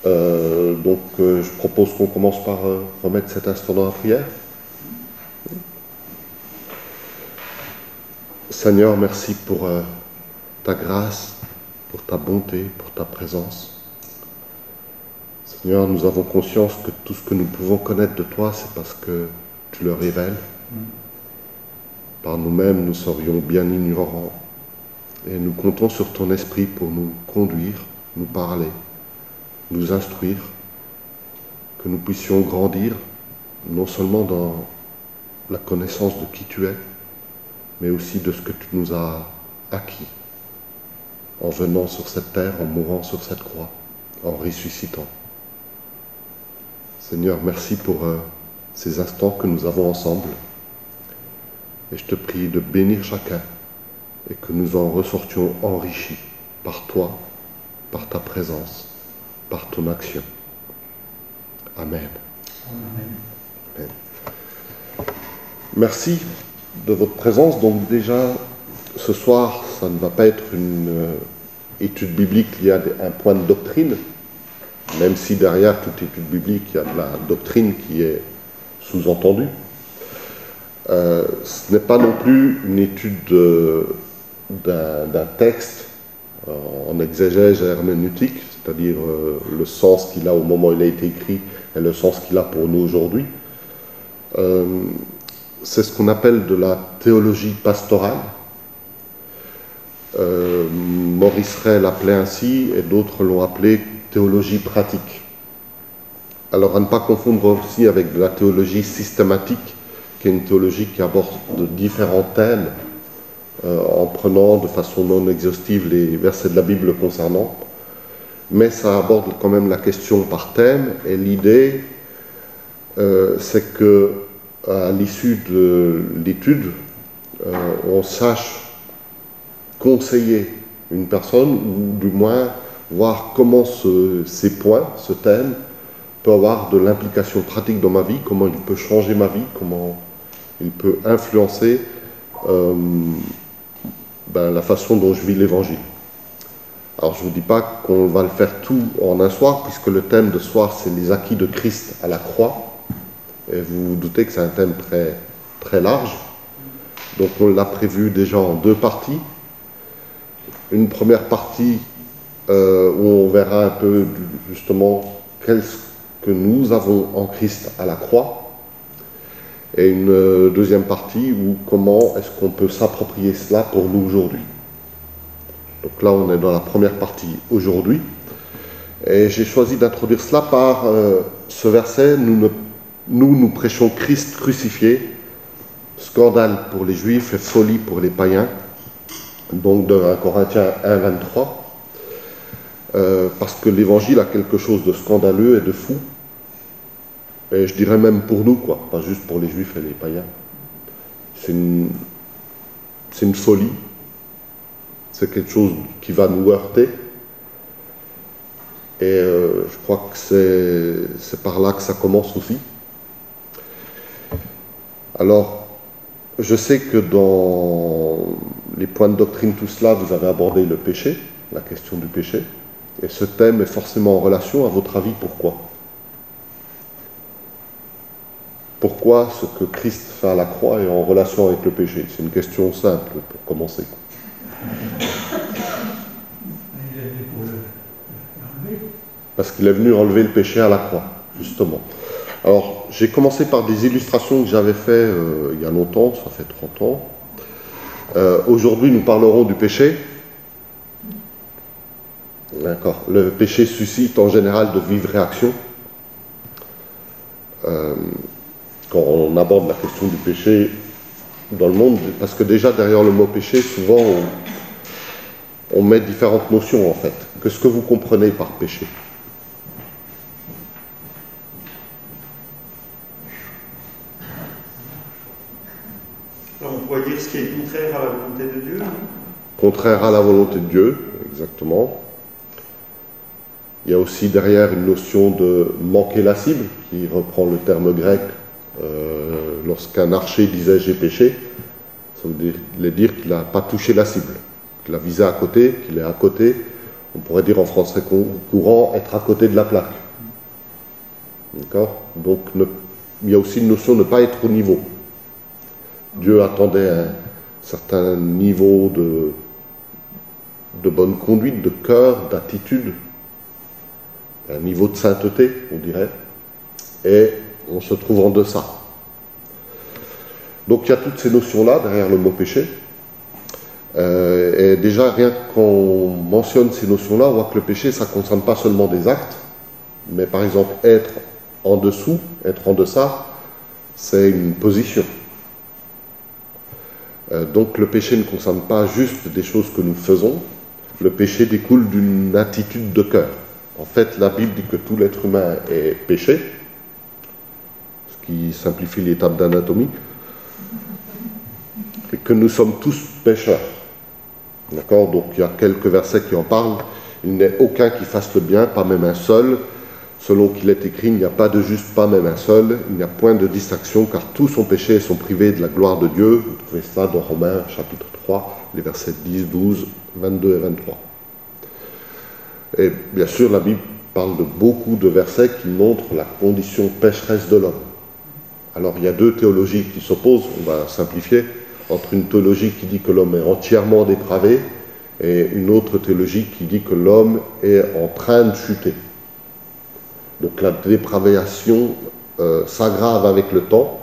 Je propose qu'on commence par remettre cet instant dans la prière. Seigneur, merci pour ta grâce, pour ta bonté, pour ta présence. Seigneur, nous avons conscience que tout ce que nous pouvons connaître de toi, c'est parce que tu le révèles. Par nous-mêmes, nous serions bien ignorants. Et nous comptons sur ton esprit pour nous conduire, nous parler, nous instruire, que nous puissions grandir, non seulement dans la connaissance de qui tu es, mais aussi de ce que tu nous as acquis, en venant sur cette terre, en mourant sur cette croix, en ressuscitant. Seigneur, merci pour ces instants que nous avons ensemble. Et je te prie de bénir chacun et que nous en ressortions enrichis par toi, par ta présence, par ton action. Amen. Amen. Merci de votre présence. Donc déjà, ce soir, ça ne va pas être une étude biblique liée à un point de doctrine, même si derrière toute étude biblique, il y a de la doctrine qui est sous-entendue. Ce n'est pas non plus une étude d'un texte en exégèse herméneutique, c'est-à-dire le sens qu'il a au moment où il a été écrit et le sens qu'il a pour nous aujourd'hui. C'est ce qu'on appelle de la théologie pastorale. Maurice Ray l'appelait ainsi et d'autres l'ont appelé théologie pratique. Alors à ne pas confondre aussi avec de la théologie systématique, qui est une théologie qui aborde différents thèmes en prenant de façon non exhaustive les versets de la Bible concernant, mais ça aborde quand même la question par thème, et l'idée c'est que à l'issue de l'étude, on sache conseiller une personne, ou du moins voir comment ces points, ce thème, peut avoir de l'implication pratique dans ma vie, comment il peut changer ma vie, comment il peut influencer la façon dont je vis l'Évangile. Alors je ne vous dis pas qu'on va le faire tout en un soir, puisque le thème de ce soir, c'est les acquis de Christ à la croix. Et vous vous doutez que c'est un thème très, très large. Donc on l'a prévu déjà en deux parties. Une première partie où on verra un peu justement qu'est-ce que nous avons en Christ à la croix. Et une deuxième partie où comment est-ce qu'on peut s'approprier cela pour nous aujourd'hui. Donc là on est dans la première partie aujourd'hui. Et j'ai choisi d'introduire cela par ce verset, nous prêchons Christ crucifié, scandale pour les Juifs et folie pour les païens. Donc de 1 Corinthiens 1, 23. Parce que l'Évangile a quelque chose de scandaleux et de fou. Et je dirais même pour nous, quoi, pas juste pour les Juifs et les païens. C'est une folie. C'est quelque chose qui va nous heurter. Et je crois que c'est par là que ça commence aussi. Alors, je sais que dans les points de doctrine, tout cela, vous avez abordé le péché, la question du péché. Et ce thème est forcément en relation, à votre avis, pourquoi ? Pourquoi ce que Christ fait à la croix est en relation avec le péché ? C'est une question simple pour commencer. Parce qu'il est venu enlever le péché à la croix, justement. Alors, j'ai commencé par des illustrations que j'avais faites il y a longtemps, ça fait 30 ans. Aujourd'hui, nous parlerons du péché. D'accord. Le péché suscite en général de vives réactions. Quand on aborde la question du péché dans le monde, parce que déjà derrière le mot péché, souvent on met différentes notions en fait. Qu'est-ce que vous comprenez par péché ? Alors on pourrait dire ce qui est contraire à la volonté de Dieu. Contraire à la volonté de Dieu, exactement. Il y a aussi derrière une notion de manquer la cible, qui reprend le terme grec. Lorsqu'un archer disait « j'ai péché », ça veut dire qu'il n'a pas touché la cible, qu'il a visé à côté, qu'il est à côté. On pourrait dire en français courant, être à côté de la plaque. D'accord? Donc, il y a aussi une notion de ne pas être au niveau. Dieu attendait un certain niveau de bonne conduite, de cœur, d'attitude, un niveau de sainteté, on dirait, et on se trouve en deçà. Donc il y a toutes ces notions-là derrière le mot péché. Et déjà, rien qu'on mentionne ces notions-là, on voit que le péché, ça ne concerne pas seulement des actes, mais par exemple, être en dessous, être en deçà, c'est une position. Donc le péché ne concerne pas juste des choses que nous faisons, le péché découle d'une attitude de cœur. En fait, la Bible dit que tout l'être humain est péché, ce qui simplifie l'étape d'anatomie, et que nous sommes tous pécheurs. D'accord? Donc il y a quelques versets qui en parlent. Il n'est aucun qui fasse le bien, pas même un seul. Selon qu'il est écrit, il n'y a pas de juste, pas même un seul. Il n'y a point de distinction, car tous sont péchés et sont privés de la gloire de Dieu. Vous trouvez cela dans Romains, chapitre 3, les versets 10, 12, 22 et 23. Et bien sûr, la Bible parle de beaucoup de versets qui montrent la condition pécheresse de l'homme. Alors, il y a deux théologies qui s'opposent, on va simplifier, entre une théologie qui dit que l'homme est entièrement dépravé et une autre théologie qui dit que l'homme est en train de chuter. Donc la dépravation s'aggrave avec le temps,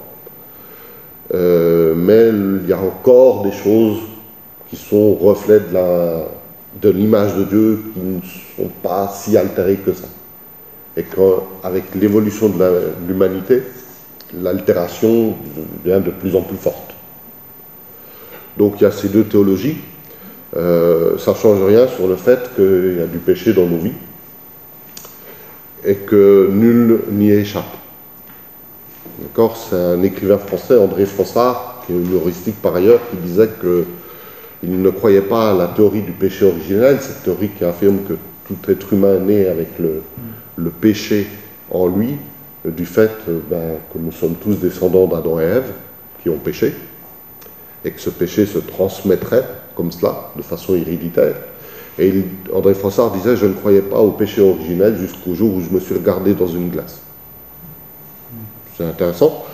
mais il y a encore des choses qui sont reflets de l'image de Dieu qui ne sont pas si altérées que ça. Et qu'avec l'évolution de l'humanité, l'altération devient de plus en plus forte. Donc il y a ces deux théologies. Ça ne change rien sur le fait qu'il y a du péché dans nos vies et que nul n'y échappe. D'accord? C'est un écrivain français, André Frossard, qui est humoristique par ailleurs, qui disait qu'il ne croyait pas à la théorie du péché originel, cette théorie qui affirme que tout être humain est né avec le péché en lui, du fait que nous sommes tous descendants d'Adam et Ève qui ont péché, et que ce péché se transmettrait comme cela, de façon héréditaire. Et André Frossard disait « Je ne croyais pas au péché originel jusqu'au jour où je me suis regardé dans une glace. » C'est intéressant.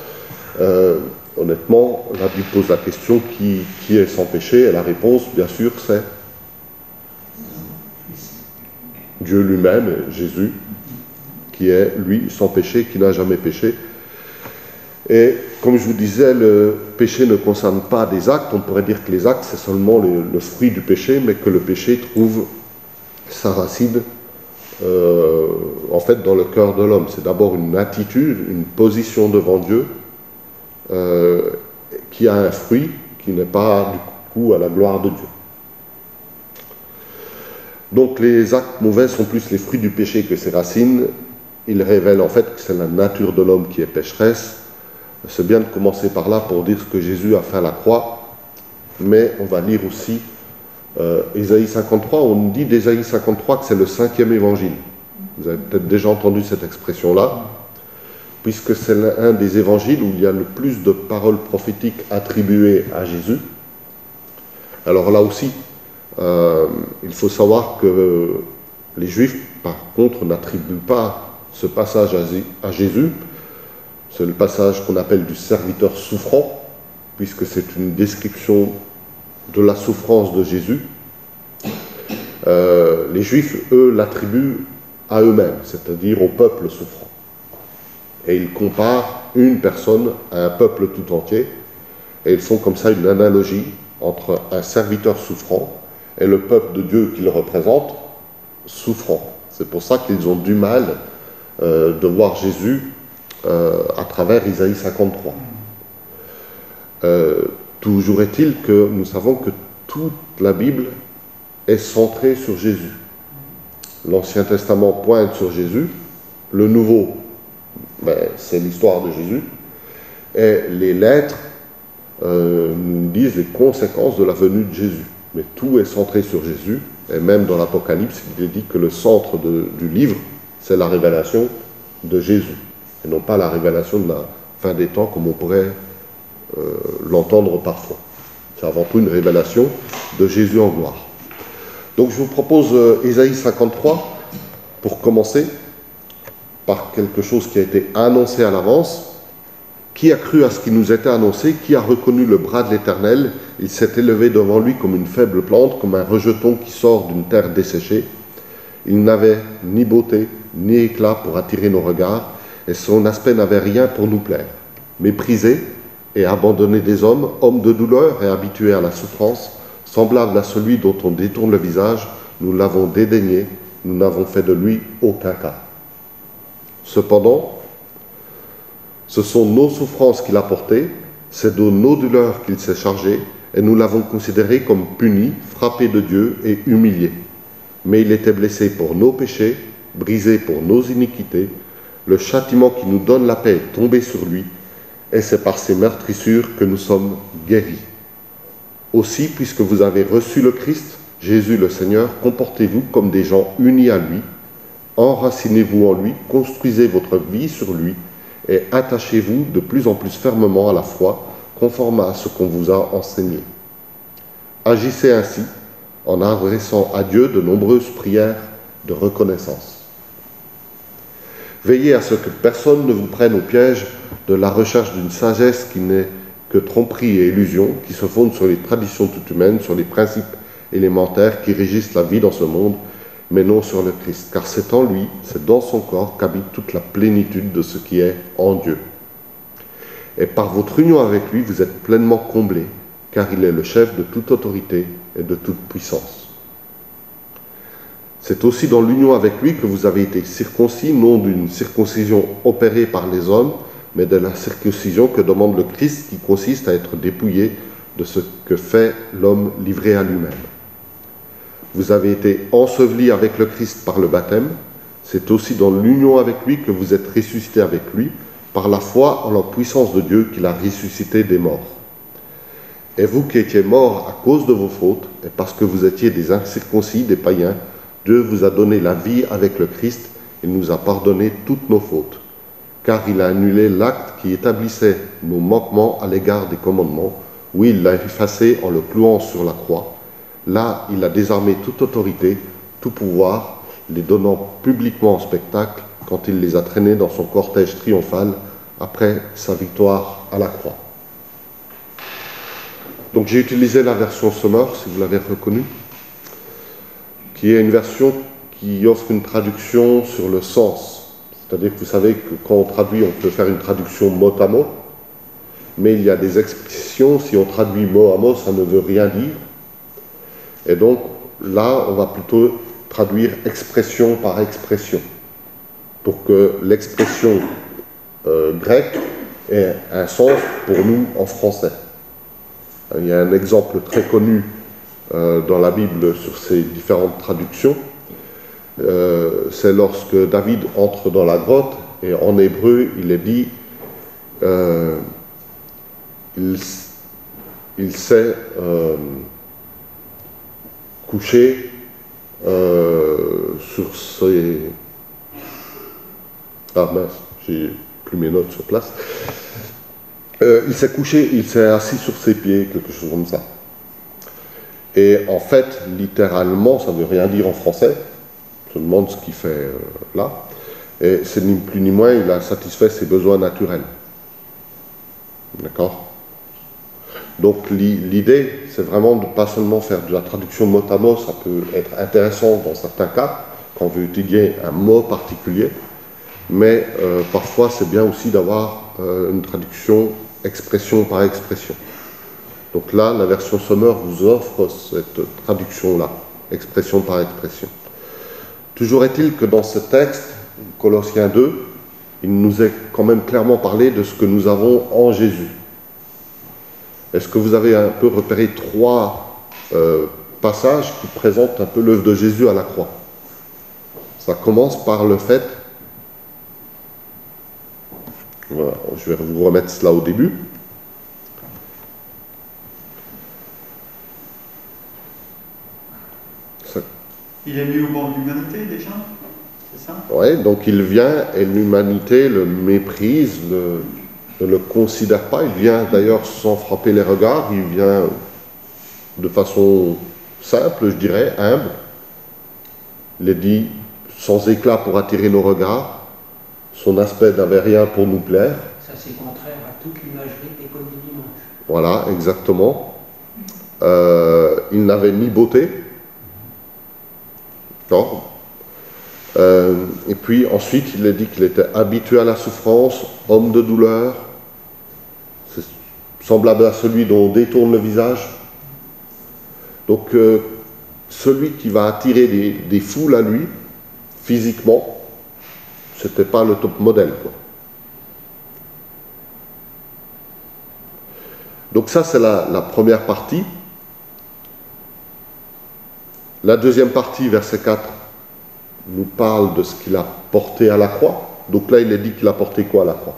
Honnêtement, la Bible pose la question qui est sans péché, et la réponse, bien sûr, c'est Dieu lui-même, Jésus, qui est, lui, sans péché, qui n'a jamais péché. Et comme je vous disais, le péché ne concerne pas des actes. On pourrait dire que les actes, c'est seulement le fruit du péché, mais que le péché trouve sa racine en fait dans le cœur de l'homme. C'est d'abord une attitude, une position devant Dieu qui a un fruit qui n'est pas du coup à la gloire de Dieu. Donc les actes mauvais sont plus les fruits du péché que ses racines. Ils révèlent en fait que c'est la nature de l'homme qui est pécheresse. C'est bien de commencer par là pour dire ce que Jésus a fait à la croix, mais on va lire aussi Ésaïe 53. On dit d'Ésaïe 53 que c'est le 5e évangile. Vous avez peut-être déjà entendu cette expression-là, puisque c'est un des évangiles où il y a le plus de paroles prophétiques attribuées à Jésus. Alors là aussi, il faut savoir que les Juifs, par contre, n'attribuent pas ce passage à Jésus. C'est le passage qu'on appelle du serviteur souffrant, puisque c'est une description de la souffrance de Jésus. Les Juifs, eux, l'attribuent à eux-mêmes, c'est-à-dire au peuple souffrant. Et ils comparent une personne à un peuple tout entier, et ils font comme ça une analogie entre un serviteur souffrant et le peuple de Dieu qu'il représente, souffrant. C'est pour ça qu'ils ont du mal de voir Jésus à travers Isaïe 53. Toujours est-il que nous savons que toute la Bible est centrée sur Jésus. L'Ancien Testament pointe sur Jésus, le Nouveau, c'est l'histoire de Jésus, et les lettres nous disent les conséquences de la venue de Jésus. Mais tout est centré sur Jésus, et même dans l'Apocalypse, il est dit que le centre du livre, c'est la révélation de Jésus, et non pas la révélation de la fin des temps comme on pourrait l'entendre parfois. C'est avant tout une révélation de Jésus en gloire. Donc je vous propose Ésaïe 53 pour commencer. par quelque chose qui a été annoncé à l'avance. Qui a cru à ce qui nous était annoncé? Qui a reconnu le bras de l'Éternel? Il s'est élevé devant lui comme une faible plante, comme un rejeton qui sort d'une terre desséchée. Il n'avait ni beauté, ni éclat pour attirer nos regards, et son aspect n'avait rien pour nous plaire. Méprisé et abandonné des hommes, homme de douleur et habitué à la souffrance, semblable à celui dont on détourne le visage, nous l'avons dédaigné, nous n'avons fait de lui aucun cas. Cependant, ce sont nos souffrances qu'il a portées, c'est de nos douleurs qu'il s'est chargé, et nous l'avons considéré comme puni, frappé de Dieu et humilié. Mais il était blessé pour nos péchés, brisé pour nos iniquités. Le châtiment qui nous donne la paix est tombé sur lui, et c'est par ses meurtrissures que nous sommes guéris. Aussi, puisque vous avez reçu le Christ, Jésus le Seigneur, comportez-vous comme des gens unis à lui, enracinez-vous en lui, construisez votre vie sur lui, et attachez-vous de plus en plus fermement à la foi, conforme à ce qu'on vous a enseigné. Agissez ainsi, en adressant à Dieu de nombreuses prières de reconnaissance. Veillez à ce que personne ne vous prenne au piège de la recherche d'une sagesse qui n'est que tromperie et illusion, qui se fonde sur les traditions toutes humaines, sur les principes élémentaires qui régissent la vie dans ce monde, mais non sur le Christ. Car c'est en lui, c'est dans son corps qu'habite toute la plénitude de ce qui est en Dieu. Et par votre union avec lui, vous êtes pleinement comblés, car il est le chef de toute autorité et de toute puissance. C'est aussi dans l'union avec lui que vous avez été circoncis, non d'une circoncision opérée par les hommes, mais de la circoncision que demande le Christ, qui consiste à être dépouillé de ce que fait l'homme livré à lui-même. Vous avez été ensevelis avec le Christ par le baptême. C'est aussi dans l'union avec lui que vous êtes ressuscités avec lui, par la foi en la puissance de Dieu qu'il a ressuscité des morts. Et vous qui étiez morts à cause de vos fautes, et parce que vous étiez des incirconcis, des païens, Dieu vous a donné la vie avec le Christ et nous a pardonné toutes nos fautes. Car il a annulé l'acte qui établissait nos manquements à l'égard des commandements. Oui, il l'a effacé en le clouant sur la croix. Là, il a désarmé toute autorité, tout pouvoir, les donnant publiquement en spectacle quand il les a traînés dans son cortège triomphal après sa victoire à la croix. Donc j'ai utilisé la version Sommer, si vous l'avez reconnue, qui est une version qui offre une traduction sur le sens. C'est-à-dire que vous savez que quand on traduit, on peut faire une traduction mot à mot, mais il y a des expressions, si on traduit mot à mot, ça ne veut rien dire. Et donc là, on va plutôt traduire expression par expression, pour que l'expression grecque ait un sens pour nous en français. Il y a un exemple très connu dans la Bible sur ces différentes traductions. C'est lorsque David entre dans la grotte, et en hébreu, il est dit il s'est couché sur ses... Ah mince, j'ai plus mes notes sur place. Il s'est couché, il s'est assis sur ses pieds, quelque chose comme ça. Et en fait, littéralement, ça ne veut rien dire en français. Je me demande ce qu'il fait là. Et c'est ni plus ni moins, il a satisfait ses besoins naturels. D'accord ? Donc l'idée, c'est vraiment de ne pas seulement faire de la traduction mot à mot, ça peut être intéressant dans certains cas, quand on veut étudier un mot particulier, mais parfois c'est bien aussi d'avoir une traduction expression par expression. Donc là, la version Sommer vous offre cette traduction-là, expression par expression. Toujours est-il que dans ce texte, Colossiens 2, il nous est quand même clairement parlé de ce que nous avons en Jésus. Est-ce que vous avez un peu repéré trois passages qui présentent un peu l'œuvre de Jésus à la croix? Ça commence par le fait, voilà, je vais vous remettre cela au début. Il est mis au bord de l'humanité déjà, c'est ça? Oui, donc il vient et l'humanité le méprise, ne le considère pas. Il vient d'ailleurs sans frapper les regards, il vient de façon simple, je dirais, humble. Il est dit sans éclat pour attirer nos regards. son aspect n'avait rien pour nous plaire. Ça, c'est contraire à toute l'imagerie des codes du dimanche. Voilà, exactement. Il n'avait ni beauté. Non. Et puis ensuite, il a dit qu'il était habitué à la souffrance, homme de douleur. C'est semblable à celui dont on détourne le visage. Donc, celui qui va attirer des foules à lui, physiquement, c'était pas le top modèle, quoi. Donc ça, c'est la première partie. La deuxième partie, verset 4, nous parle de ce qu'il a porté à la croix. Donc là, il est dit qu'il a porté quoi à la croix?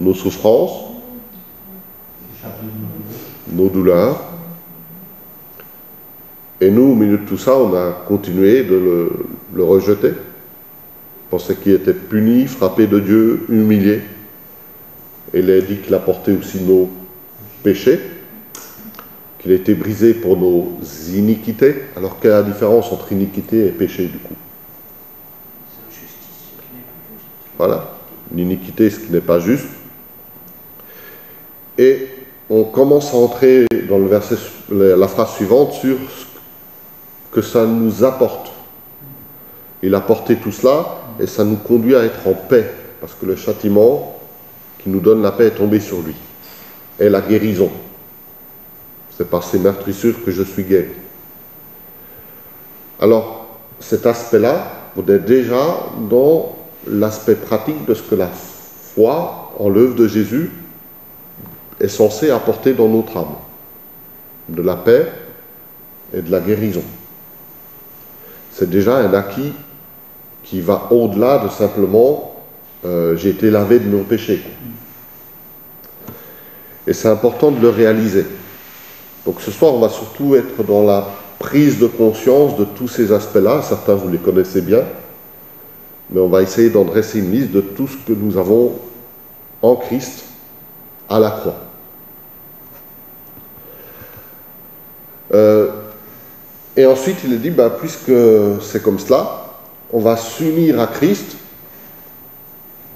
Nos souffrances, nos douleurs. Et nous, au milieu de tout ça, on a continué de le rejeter. On pensait qu'il était puni, frappé de Dieu, humilié. Et il a dit qu'il a porté aussi nos péchés, qu'il a été brisé pour nos iniquités. Alors quelle est la différence entre iniquité et péché du coup? Voilà, l'iniquité, ce qui n'est pas juste. Et on commence à entrer dans le verset, la phrase suivante sur ce que ça nous apporte. Il a porté tout cela et ça nous conduit à être en paix, parce que le châtiment qui nous donne la paix est tombé sur lui. Et la guérison. C'est par ces meurtrissures que je suis guéri. Alors, cet aspect-là, on est déjà dans l'aspect pratique de ce que la foi en l'œuvre de Jésus est censée apporter dans notre âme. De la paix et de la guérison. C'est déjà un acquis qui va au-delà de simplement j'ai été lavé de mon péché. Et c'est important de le réaliser. Donc ce soir, on va surtout être dans la prise de conscience de tous ces aspects-là. Certains, vous les connaissez bien. Mais on va essayer d'en dresser une liste de tout ce que nous avons en Christ à la croix. Et ensuite, il est dit, puisque c'est comme cela, on va s'unir à Christ.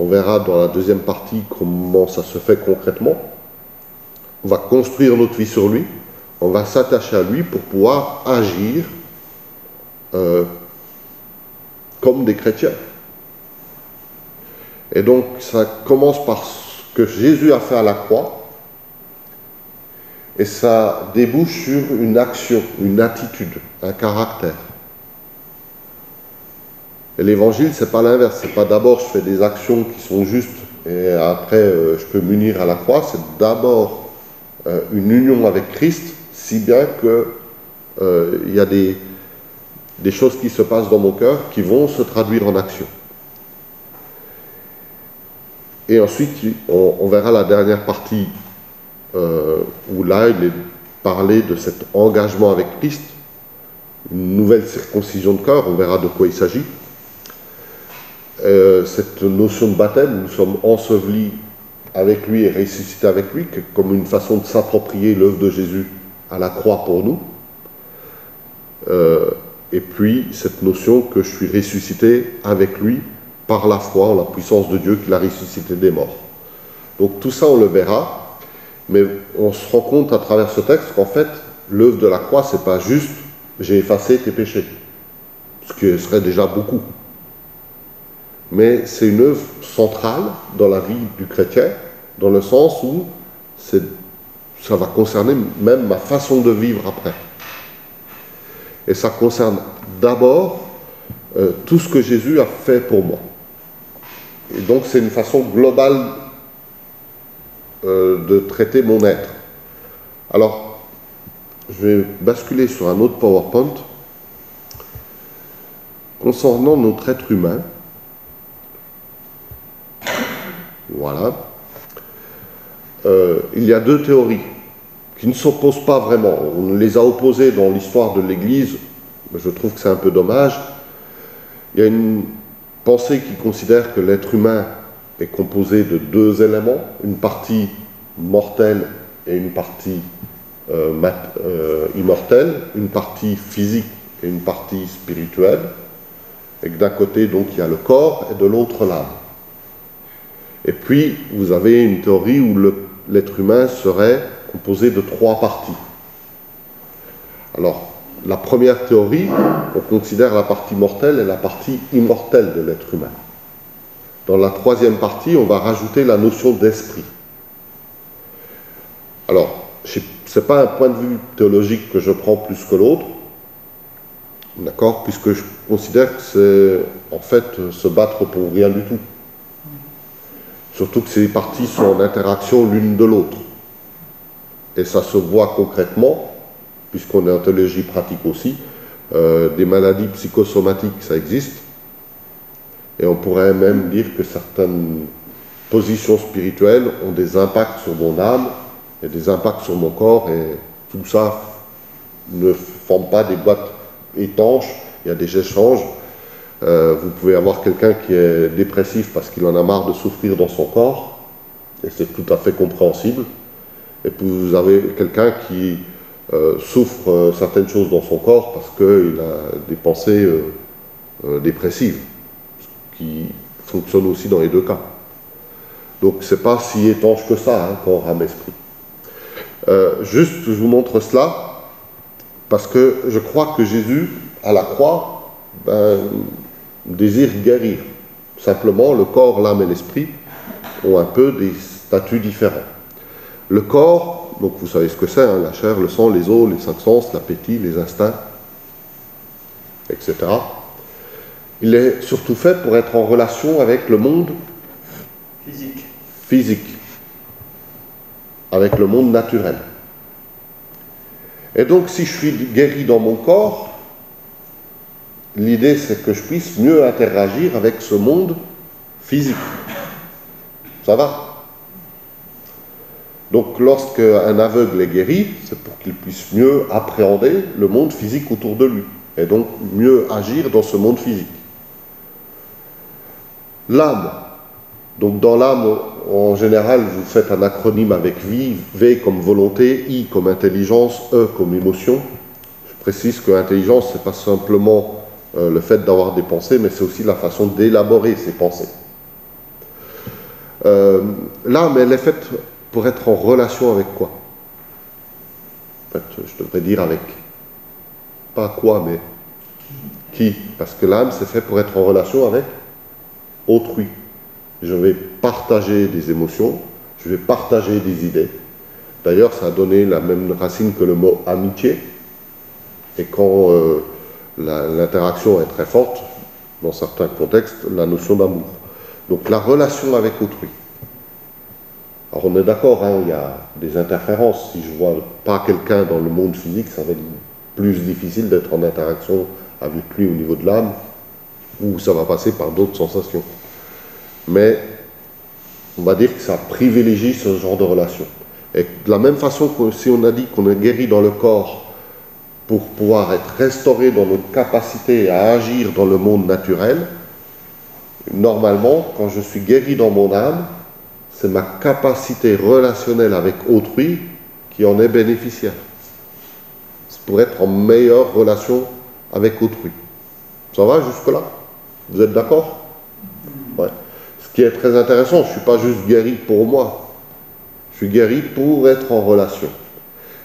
On verra dans la deuxième partie comment ça se fait concrètement. On va construire notre vie sur lui. On va s'attacher à lui pour pouvoir agir comme des chrétiens. Et donc, ça commence par ce que Jésus a fait à la croix. Et ça débouche sur une action, une attitude, un caractère. Et l'évangile, c'est pas l'inverse. C'est pas d'abord je fais des actions qui sont justes et après je peux m'unir à la croix. C'est d'abord une union avec Christ, si bien que il y a des choses qui se passent dans mon cœur qui vont se traduire en action. Et ensuite, on verra la dernière partie où là, il est parlé de cet engagement avec Christ, une nouvelle circoncision de cœur, on verra de quoi il s'agit. Cette notion de baptême, nous sommes ensevelis avec lui et ressuscités avec lui, comme une façon de s'approprier l'œuvre de Jésus à la croix pour nous. Et puis, cette notion que je suis ressuscité avec lui par la foi en la puissance de Dieu qui l'a ressuscité des morts. Donc tout ça, on le verra, mais on se rend compte à travers ce texte qu'en fait, l'œuvre de la croix, c'est pas juste « j'ai effacé tes péchés », ce qui serait déjà beaucoup. Mais c'est une œuvre centrale dans la vie du chrétien, dans le sens où ça va concerner même ma façon de vivre après. Et ça concerne d'abord tout ce que Jésus a fait pour moi. Et donc c'est une façon globale de traiter mon être. Alors, je vais basculer sur un autre PowerPoint concernant notre être humain. Voilà. Il y a deux théories qui ne s'opposent pas vraiment. On les a opposées dans l'histoire de l'Église, mais je trouve que c'est un peu dommage. Il y a une pensée qui considère que l'être humain est composé de deux éléments, une partie mortelle et une partie immortelle, une partie physique et une partie spirituelle. Et que d'un côté, donc, il y a le corps et de l'autre l'âme. Et puis, vous avez une théorie où l'être humain serait composé de 3 parties. Alors, la première théorie, on considère la partie mortelle et la partie immortelle de l'être humain. Dans la 3e partie, on va rajouter la notion d'esprit. Alors, ce n'est pas un point de vue théologique que je prends plus que l'autre, d'accord, puisque je considère que c'est en fait se battre pour rien du tout. Surtout que ces parties sont en interaction l'une de l'autre. Et ça se voit concrètement, puisqu'on est en théologie pratique aussi, des maladies psychosomatiques, ça existe. Et on pourrait même dire que certaines positions spirituelles ont des impacts sur mon âme et des impacts sur mon corps, et tout ça ne forme pas des boîtes étanches, il y a des échanges. Vous pouvez avoir quelqu'un qui est dépressif parce qu'il en a marre de souffrir dans son corps, et c'est tout à fait compréhensible. Et puis vous avez quelqu'un qui souffre certaines choses dans son corps parce qu'il a des pensées dépressives, ce qui fonctionne aussi dans les 2 cas. Donc c'est pas si étanche que ça, hein, corps, âme, esprit. Juste, je vous montre cela parce que je crois que Jésus, à la croix, désire guérir. Simplement, le corps, l'âme et l'esprit ont un peu des statuts différents. Le corps, donc vous savez ce que c'est, hein, la chair, le sang, les os, les 5 sens, l'appétit, les instincts, etc. Il est surtout fait pour être en relation avec le monde physique, avec le monde naturel. Et donc, si je suis guéri dans mon corps, l'idée c'est que je puisse mieux interagir avec ce monde physique. Ça va? Donc, lorsqu'un aveugle est guéri, c'est pour qu'il puisse mieux appréhender le monde physique autour de lui, et donc mieux agir dans ce monde physique. L'âme. Donc, dans l'âme, en général, vous faites un acronyme avec vie, V comme volonté, I comme intelligence, E comme émotion. Je précise que l'intelligence, ce n'est pas simplement le fait d'avoir des pensées, mais c'est aussi la façon d'élaborer ces pensées. L'âme, elle est faite pour être en relation avec quoi? En fait, je devrais dire avec, pas quoi, mais qui? Parce que l'âme, c'est fait pour être en relation avec autrui. Je vais partager des émotions, je vais partager des idées. D'ailleurs, ça a donné la même racine que le mot amitié. Et quand l'interaction est très forte, dans certains contextes, la notion d'amour. Donc la relation avec autrui. Alors on est d'accord, hein, il y a des interférences. Si je ne vois pas quelqu'un dans le monde physique, ça va être plus difficile d'être en interaction avec lui au niveau de l'âme, ou ça va passer par d'autres sensations. Mais on va dire que ça privilégie ce genre de relation. Et de la même façon que si on a dit qu'on est guéri dans le corps pour pouvoir être restauré dans notre capacité à agir dans le monde naturel, normalement, quand je suis guéri dans mon âme, c'est ma capacité relationnelle avec autrui qui en est bénéficiaire. C'est pour être en meilleure relation avec autrui. Ça va jusque-là? Vous êtes d'accord? Ouais. Ce qui est très intéressant, je ne suis pas juste guéri pour moi. Je suis guéri pour être en relation.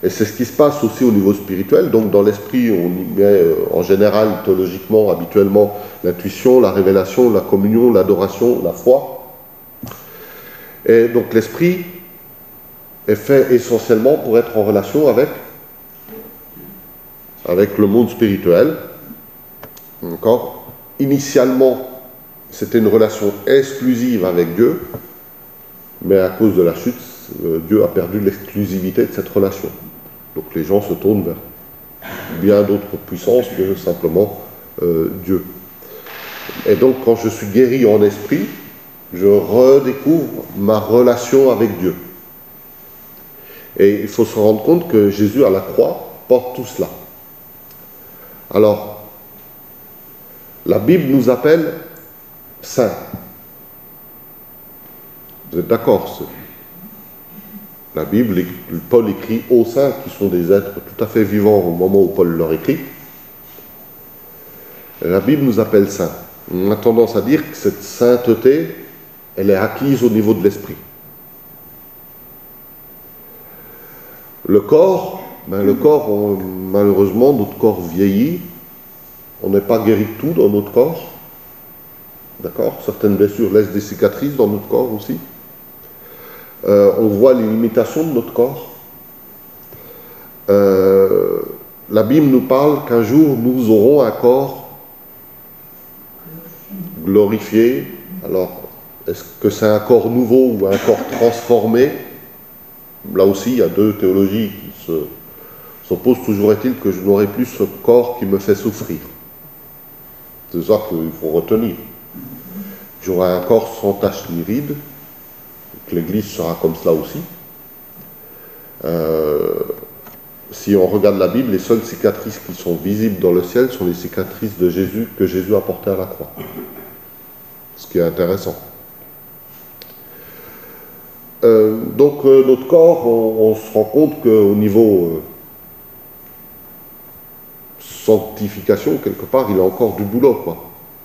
Et c'est ce qui se passe aussi au niveau spirituel. Donc dans l'esprit, on y met en général, théologiquement, habituellement, l'intuition, la révélation, la communion, l'adoration, la foi. Et donc l'esprit est fait essentiellement pour être en relation avec le monde spirituel. D'accord? Initialement, c'était une relation exclusive avec Dieu, mais à cause de la chute, Dieu a perdu l'exclusivité de cette relation. Donc les gens se tournent vers bien d'autres puissances que simplement Dieu. Et donc quand je suis guéri en esprit, je redécouvre ma relation avec Dieu. Et il faut se rendre compte que Jésus à la croix porte tout cela. Alors, la Bible nous appelle saints. Vous êtes d'accord? La Bible, Paul écrit aux saints qui sont des êtres tout à fait vivants au moment où Paul leur écrit. La Bible nous appelle saints. On a tendance à dire que cette sainteté, elle est acquise au niveau de l'esprit. Le corps, malheureusement, notre corps vieillit. On n'est pas guéri de tout dans notre corps. D'accord? Certaines blessures laissent des cicatrices dans notre corps aussi. On voit les limitations de notre corps. La Bible nous parle qu'un jour, nous aurons un corps glorifié. Alors, est-ce que c'est un corps nouveau ou un corps transformé? Là aussi, il y a deux théologies qui s'opposent. Toujours est-il que je n'aurai plus ce corps qui me fait souffrir. C'est ça qu'il faut retenir. J'aurai un corps sans tache ni ride. L'Église sera comme cela aussi. Si on regarde la Bible, les seules cicatrices qui sont visibles dans le ciel sont les cicatrices de Jésus que Jésus a portées à la croix. Ce qui est intéressant. Donc notre corps, on se rend compte qu'au niveau sanctification, quelque part, il a encore du boulot, quoi,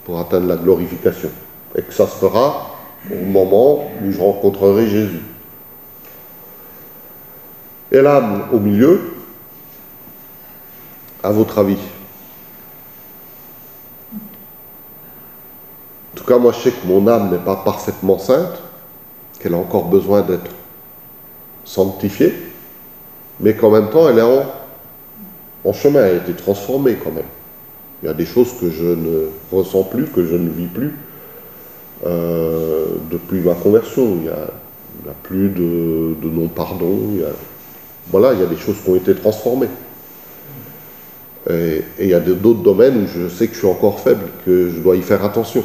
pour atteindre la glorification. Et que ça se fera au moment où je rencontrerai Jésus. Et l'âme au milieu, à votre avis? En tout cas, moi je sais que mon âme n'est pas parfaitement sainte, qu'elle a encore besoin d'être sanctifiée, mais qu'en même temps elle est en chemin, elle a été transformée quand même. Il y a des choses que je ne ressens plus, que je ne vis plus depuis ma conversion. Il y a plus de non-pardon, voilà, il y a des choses qui ont été transformées. Et il y a d'autres domaines où je sais que je suis encore faible, que je dois y faire attention.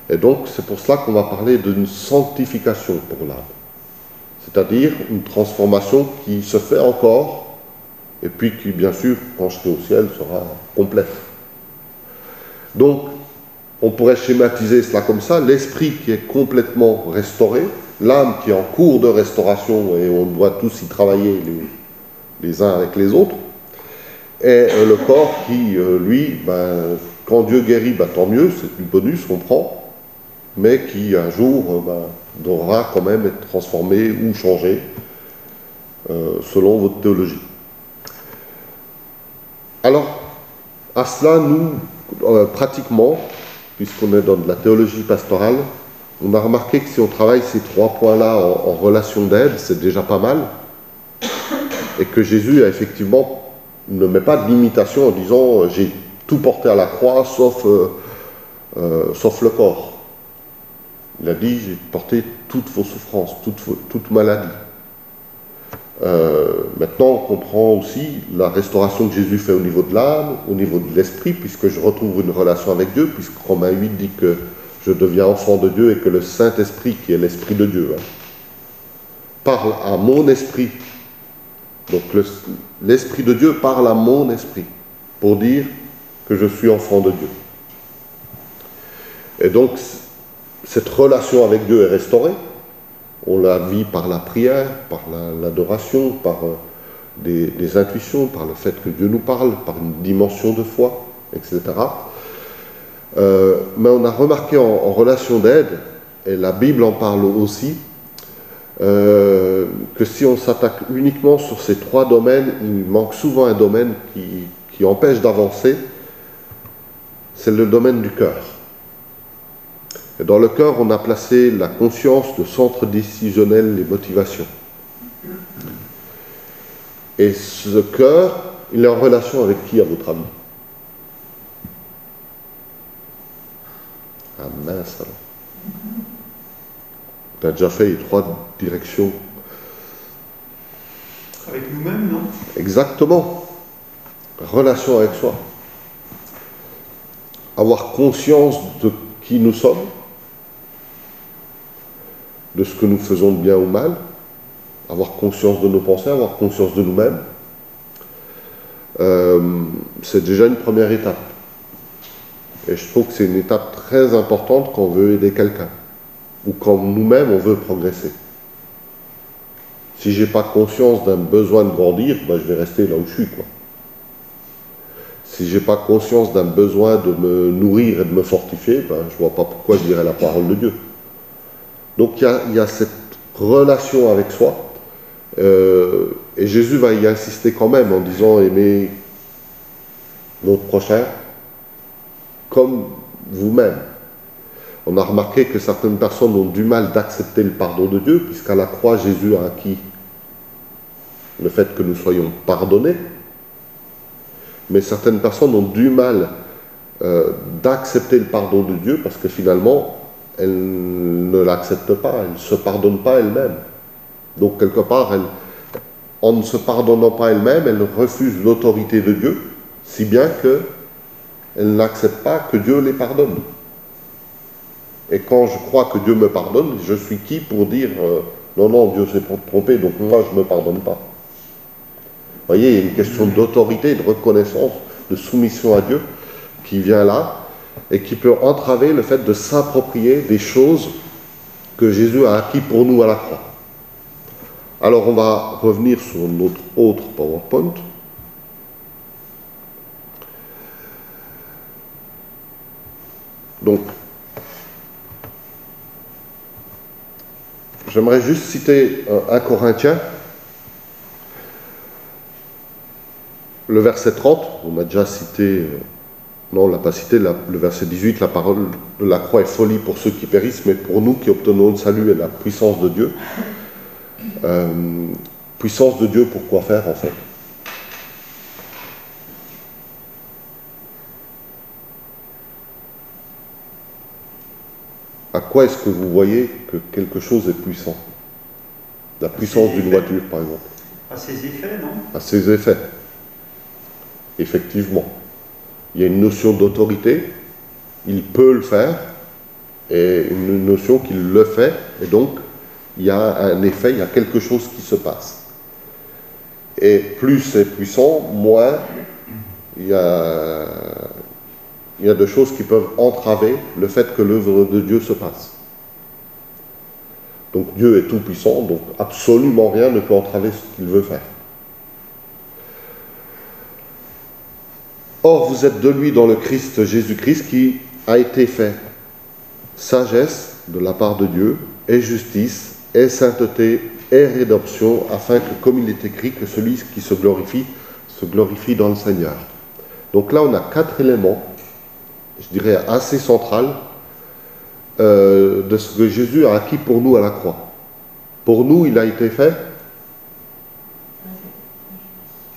Et donc, c'est pour cela qu'on va parler d'une sanctification pour l'âme. C'est-à-dire une transformation qui se fait encore, et puis qui, bien sûr, quand je serai au ciel, sera complète. Donc, on pourrait schématiser cela comme ça, l'esprit qui est complètement restauré, l'âme qui est en cours de restauration, et on doit tous y travailler les uns avec les autres, et le corps qui, lui, quand Dieu guérit, tant mieux, c'est du bonus, on prend, mais qui un jour devra quand même être transformé ou changé selon votre théologie. Alors, à cela, nous, pratiquement, puisqu'on est dans de la théologie pastorale, on a remarqué que si on travaille ces trois points-là en relation d'aide, c'est déjà pas mal, et que Jésus a effectivement ne met pas de limitation en disant j'ai tout porté à la croix sauf le corps. Il a dit j'ai porté toutes vos souffrances, toute maladie. Maintenant on comprend aussi la restauration que Jésus fait au niveau de l'âme, au niveau de l'esprit, puisque je retrouve une relation avec Dieu, puisque Romains 8 dit que je deviens enfant de Dieu et que le Saint-Esprit, qui est l'Esprit de Dieu, parle à mon esprit. Donc l'Esprit de Dieu parle à mon esprit pour dire que je suis enfant de Dieu. Et donc cette relation avec Dieu est restaurée. On la vit par la prière, par l'adoration, par des intuitions, par le fait que Dieu nous parle, par une dimension de foi, etc. Mais on a remarqué en relation d'aide, et la Bible en parle aussi, que si on s'attaque uniquement sur ces trois domaines, il manque souvent un domaine qui empêche d'avancer, c'est le domaine du cœur. Et dans le cœur, on a placé la conscience, le centre décisionnel, les motivations. Et ce cœur, il est en relation avec qui, à votre avis? Ah mince alors. Tu as déjà fait les trois directions. Avec nous-mêmes, non? Exactement. Relation avec soi. Avoir conscience de qui nous sommes, de ce que nous faisons de bien ou mal, avoir conscience de nos pensées, avoir conscience de nous-mêmes. C'est déjà une première étape. Et je trouve que c'est une étape très importante quand on veut aider quelqu'un, ou quand nous-mêmes on veut progresser. Si je n'ai pas conscience d'un besoin de grandir, je vais rester là où je suis, quoi. Si je n'ai pas conscience d'un besoin de me nourrir et de me fortifier, ben, je ne vois pas pourquoi je dirais la parole de Dieu. Donc il y a cette relation avec soi, et Jésus va y insister quand même en disant aimez votre prochain comme vous-même. On a remarqué que certaines personnes ont du mal d'accepter le pardon de Dieu, puisqu'à la croix, Jésus a acquis le fait que nous soyons pardonnés. Mais certaines personnes ont du mal d'accepter le pardon de Dieu, parce que finalement, elles ne l'acceptent pas, elles ne se pardonnent pas elles-mêmes. Donc, quelque part, en ne se pardonnant pas elles-mêmes, elles refusent l'autorité de Dieu, si bien qu'elles n'acceptent pas que Dieu les pardonne. Et quand je crois que Dieu me pardonne, je suis qui pour dire non, non, Dieu s'est trompé, donc moi je ne me pardonne pas. Vous voyez, il y a une question d'autorité, de reconnaissance, de soumission à Dieu qui vient là et qui peut entraver le fait de s'approprier des choses que Jésus a acquis pour nous à la croix. Alors on va revenir sur notre autre PowerPoint. Donc, j'aimerais juste citer 1 Corinthiens, le verset 30, on a déjà cité, non on ne l'a pas cité, le verset 18, la parole de la croix est folie pour ceux qui périssent, mais pour nous qui obtenons le salut et la puissance de Dieu. Puissance de Dieu pour quoi faire en fait? À quoi est-ce que vous voyez que quelque chose est puissant? La puissance d'une voiture, par exemple. À ses effets, non? À ses effets. Effectivement. Il y a une notion d'autorité, il peut le faire, et une notion qu'il le fait, et donc il y a un effet, il y a quelque chose qui se passe. Et plus c'est puissant, moins il y a des choses qui peuvent entraver le fait que l'œuvre de Dieu se passe. Donc Dieu est tout puissant, donc absolument rien ne peut entraver ce qu'il veut faire. Or, vous êtes de lui dans le Christ Jésus-Christ qui a été fait sagesse de la part de Dieu, et justice, et sainteté, et rédemption, afin que, comme il est écrit, que celui qui se glorifie dans le Seigneur. Donc là, on a 4 éléments, je dirais assez central, de ce que Jésus a acquis pour nous à la croix. Pour nous, il a été fait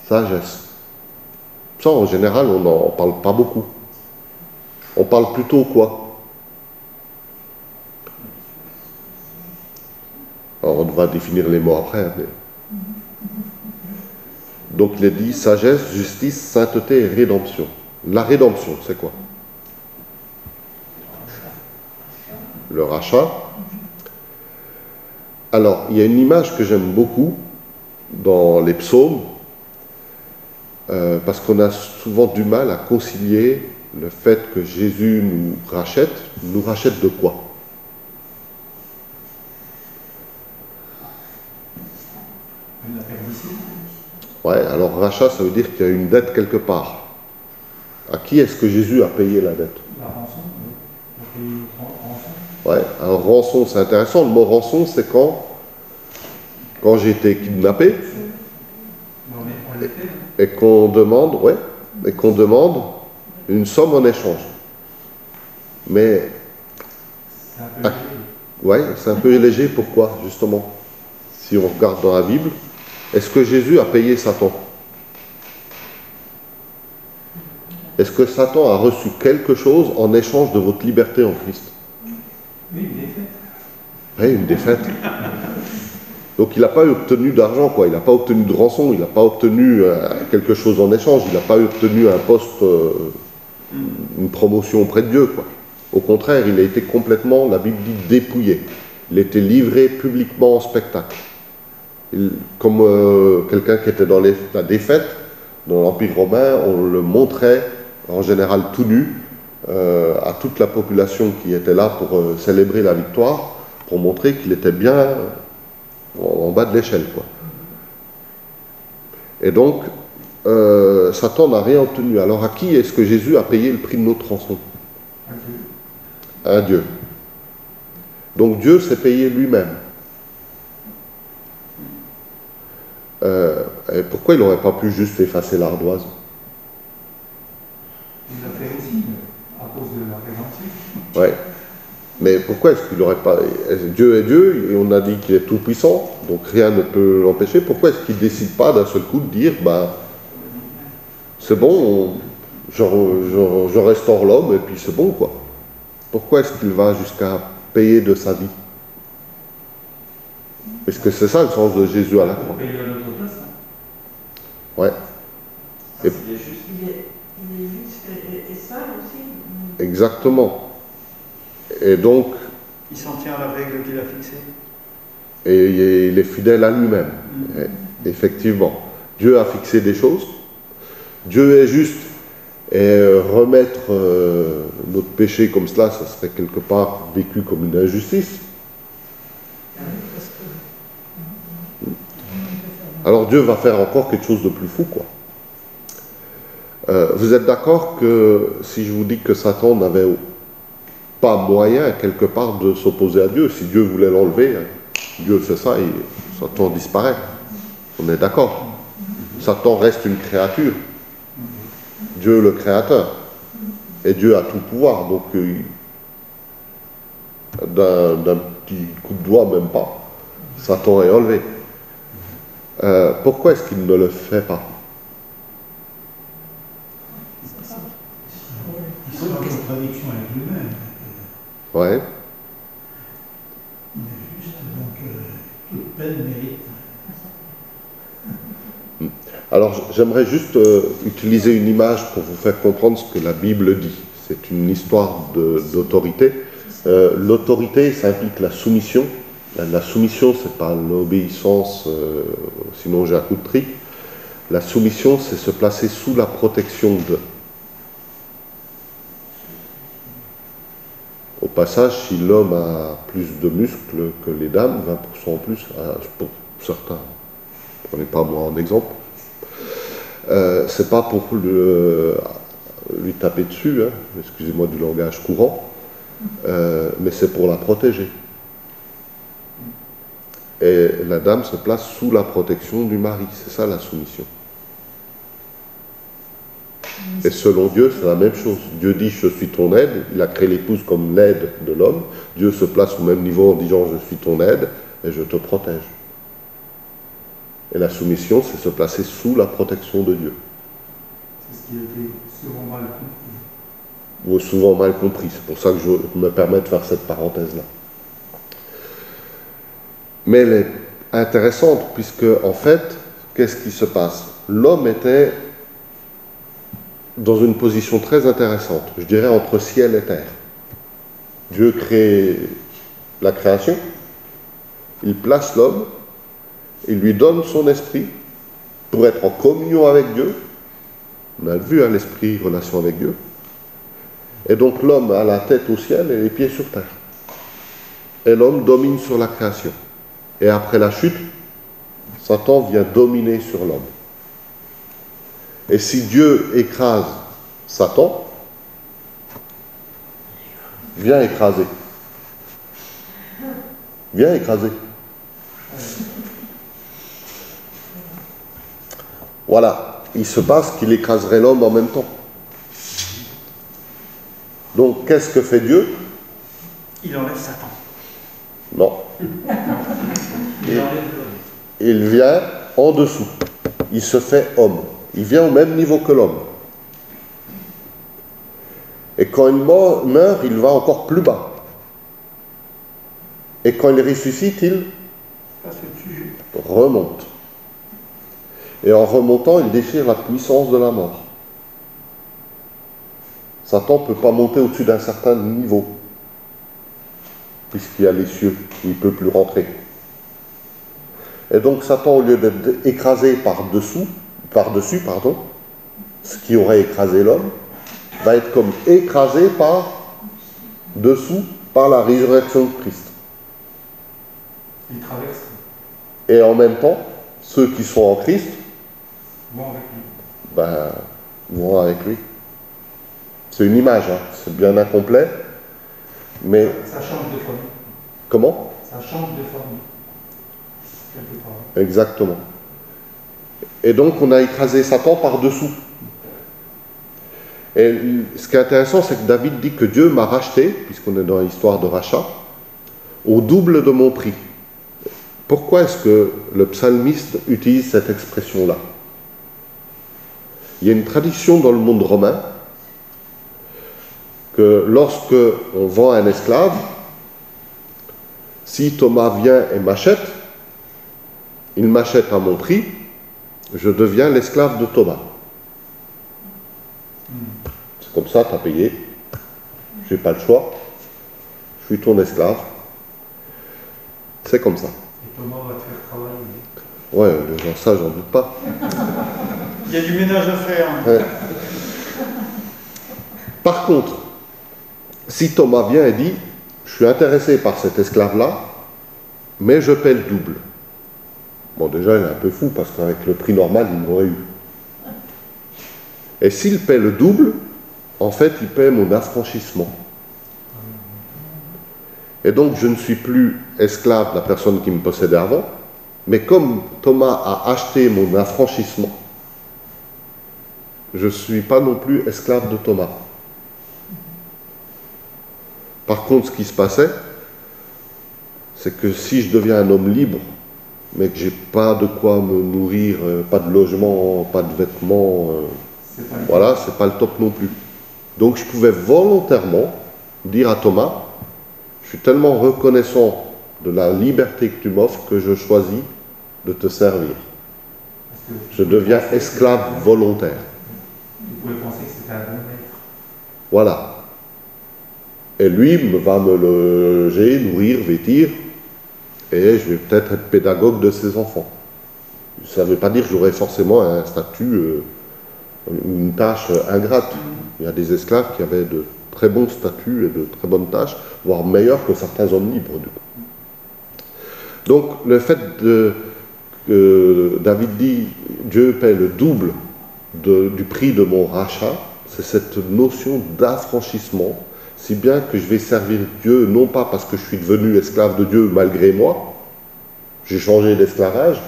sagesse. Ça, en général, on n'en parle pas beaucoup. On parle plutôt quoi? Alors, on va définir les mots après. Mais... Donc, il est dit sagesse, justice, sainteté et rédemption. La rédemption, c'est quoi? Le rachat. Alors, il y a une image que j'aime beaucoup dans les psaumes, parce qu'on a souvent du mal à concilier le fait que Jésus nous rachète de quoi? Ouais, alors rachat, ça veut dire qu'il y a une dette quelque part. À qui est-ce que Jésus a payé la dette? La rançon, rançon. Ouais, alors rançon, c'est intéressant. Le mot rançon, c'est quand j'ai été kidnappé et qu'on demande, une somme en échange. Mais c'est un peu léger. Pourquoi, justement? Si on regarde dans la Bible, est-ce que Jésus a payé Satan? Est-ce que Satan a reçu quelque chose en échange de votre liberté en Christ? Oui, une défaite. Oui, une défaite. Donc il n'a pas obtenu d'argent, quoi. Il n'a pas obtenu de rançon, il n'a pas obtenu quelque chose en échange, il n'a pas obtenu un poste, une promotion auprès de Dieu, quoi. Au contraire, il a été complètement, la Bible dit, dépouillé. Il a été livré publiquement en spectacle. Comme quelqu'un qui était dans la défaite, dans l'Empire romain, on le montrait en général tout nu à toute la population qui était là pour célébrer la victoire, pour montrer qu'il était bien en bas de l'échelle, quoi. Et donc, Satan n'a rien obtenu. Alors à qui est-ce que Jésus a payé le prix de notre rançon? À Dieu. Donc Dieu s'est payé lui-même. Et pourquoi il n'aurait pas pu juste effacer l'ardoise? Il l'a fait aussi, à cause de la rédemption. Ouais. Mais pourquoi est-ce qu'il n'aurait pas... Dieu est Dieu, et on a dit qu'il est tout-puissant, donc rien ne peut l'empêcher. Pourquoi est-ce qu'il ne décide pas d'un seul coup de dire, c'est bon, je restaure l'homme, et puis c'est bon, quoi. Pourquoi est-ce qu'il va jusqu'à payer de sa vie? Est-ce que c'est ça le sens de Jésus à la croix? Payer à notre place, hein. Ouais. Ça, c'est juste. Il est juste et ça aussi. Exactement. Et donc, Il s'en tient à la règle qu'il a fixée. et il est fidèle à lui-même. Et effectivement, Dieu a fixé des choses. Dieu est juste. Et remettre notre péché comme cela, ça serait quelque part vécu comme une injustice. Alors Dieu va faire encore quelque chose de plus fou, quoi. Vous êtes d'accord que si je vous dis que Satan n'avait pas moyen, quelque part, de s'opposer à Dieu, si Dieu voulait l'enlever, Dieu fait ça et Satan disparaît. On est d'accord. Satan reste une créature. Dieu le créateur. Et Dieu a tout pouvoir. Donc, d'un petit coup de doigt, même pas, Satan est enlevé. Pourquoi est-ce qu'il ne le fait pas? Il serait en contradiction avec lui-même. Ouais. Il est juste, donc, toute peine mérite. Alors, j'aimerais juste utiliser une image pour vous faire comprendre ce que la Bible dit. C'est une histoire d'autorité. L'autorité, ça implique la soumission. La soumission, c'est pas l'obéissance, sinon j'ai un coup de trick. La soumission, c'est se placer sous la protection de. Au passage, si l'homme a plus de muscles que les dames, 20% en plus, pour certains, prenez pas moi en exemple, c'est pas pour lui taper dessus, hein, excusez-moi du langage courant, mais c'est pour la protéger. Et la dame se place sous la protection du mari, c'est ça la soumission. Et selon Dieu, c'est la même chose. Dieu dit « je suis ton aide », il a créé l'épouse comme l'aide de l'homme. Dieu se place au même niveau en disant « je suis ton aide et je te protège ». Et la soumission, c'est se placer sous la protection de Dieu. C'est ce qui a été souvent mal compris. Ou souvent mal compris, c'est pour ça que je me permets de faire cette parenthèse-là. Mais elle est intéressante, puisque, en fait, qu'est-ce qui se passe? L'homme était dans une position très intéressante, je dirais entre ciel et terre. Dieu crée la création, il place l'homme, il lui donne son esprit pour être en communion avec Dieu. On a vu l'esprit, relation avec Dieu. Et donc l'homme a la tête au ciel et les pieds sur terre. Et l'homme domine sur la création. Et après la chute, Satan vient dominer sur l'homme. Et si Dieu écrase Satan, viens écraser. Viens écraser. Voilà, il se passe qu'il écraserait l'homme en même temps. Donc, qu'est-ce que fait Dieu? Il enlève Satan. Non. Il vient en dessous. Il se fait homme. Il vient au même niveau que l'homme. Et quand il meurt, il va encore plus bas. Et quand il ressuscite, il remonte. Et en remontant, il déchire la puissance de la mort. Satan ne peut pas monter au-dessus d'un certain niveau, puisqu'il y a les cieux, il ne peut plus rentrer. Et donc Satan, au lieu d'être écrasé par-dessus, ce qui aurait écrasé l'homme, va être comme écrasé par-dessous par la résurrection de Christ. Il traverse. Et en même temps, ceux qui sont en Christ Bon, avec ben, mourant avec lui. C'est une image, hein, c'est bien incomplet, mais Ça change de forme. comment? Ça change de forme. Quelque part. Exactement. Et donc on a écrasé Satan par-dessous. Et ce qui est intéressant, c'est que David dit que Dieu m'a racheté, puisqu'on est dans l'histoire de rachat, au double de mon prix. Pourquoi est-ce que le psalmiste utilise cette expression-là? Il y a une tradition dans le monde romain que lorsque on vend un esclave, si Thomas vient et m'achète, il m'achète à mon prix, je deviens l'esclave de Thomas. C'est comme ça, tu as payé, j'ai pas le choix, je suis ton esclave. C'est comme ça. Et Thomas va te faire travailler. Ouais, ça, j'en doute pas. Il y a du ménage à faire. Ouais. Par contre, si Thomas vient et dit, je suis intéressé par cet esclave-là, mais je paie le double. Bon, déjà, il est un peu fou, parce qu'avec le prix normal, il m'aurait eu. Et s'il paie le double, en fait, il paie mon affranchissement. Et donc, je ne suis plus esclave de la personne qui me possédait avant, mais comme Thomas a acheté mon affranchissement, je ne suis pas non plus esclave de Thomas. Par contre, ce qui se passait, c'est que si je deviens un homme libre, mais que j'ai pas de quoi me nourrir, pas de logement, pas de vêtements, voilà, c'est pas le top non plus. Donc je pouvais volontairement dire à Thomas, je suis tellement reconnaissant de la liberté que tu m'offres que je choisis de te servir. Je deviens esclave volontaire. Vous pouvez penser que c'était un bon maître. Voilà. Et lui va me loger, nourrir, vêtir, et je vais peut-être être pédagogue de ses enfants. Ça ne veut pas dire que j'aurai forcément un statut, une tâche ingrate. Il y a des esclaves qui avaient de très bons statuts et de très bonnes tâches, voire meilleurs que certains hommes libres, du coup. Donc, le fait que David dit « Dieu paie le double du prix de mon rachat », c'est cette notion d'affranchissement, si bien que je vais servir Dieu, non pas parce que je suis devenu esclave de Dieu malgré moi, j'ai changé d'esclavage,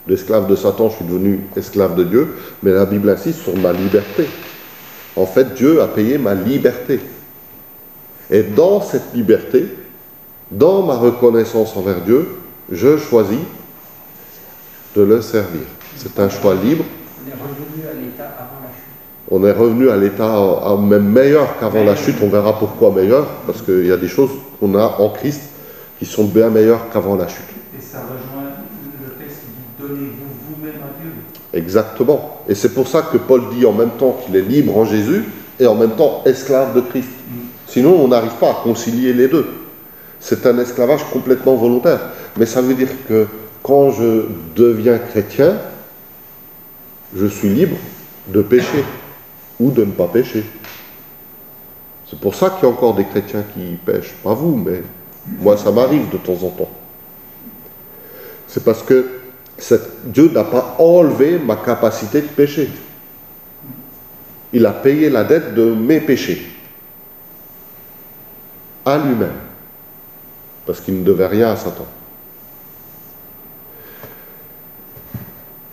d'esclave de Satan, je suis devenu esclave de Dieu, mais la Bible insiste sur ma liberté. En fait, Dieu a payé ma liberté. Et dans cette liberté, dans ma reconnaissance envers Dieu, je choisis de le servir. C'est un choix libre. On est revenu à l'état avant la chute. On est revenu à l'état même meilleur qu'avant la chute. On verra pourquoi meilleur, parce qu'il y a des choses qu'on a en Christ qui sont bien meilleures qu'avant la chute. Et ça rejoint le texte qui dit « Donnez-vous vous-même à Dieu ». Exactement. Et c'est pour ça que Paul dit en même temps qu'il est libre en Jésus et en même temps esclave de Christ. Sinon, on n'arrive pas à concilier les deux. C'est un esclavage complètement volontaire. Mais ça veut dire que quand je deviens chrétien, je suis libre de pécher ou de ne pas pécher. C'est pour ça qu'il y a encore des chrétiens qui pêchent. Pas vous, mais moi, ça m'arrive de temps en temps. C'est parce que Dieu n'a pas enlevé ma capacité de pécher. Il a payé la dette de mes péchés à lui-même, parce qu'il ne devait rien à Satan.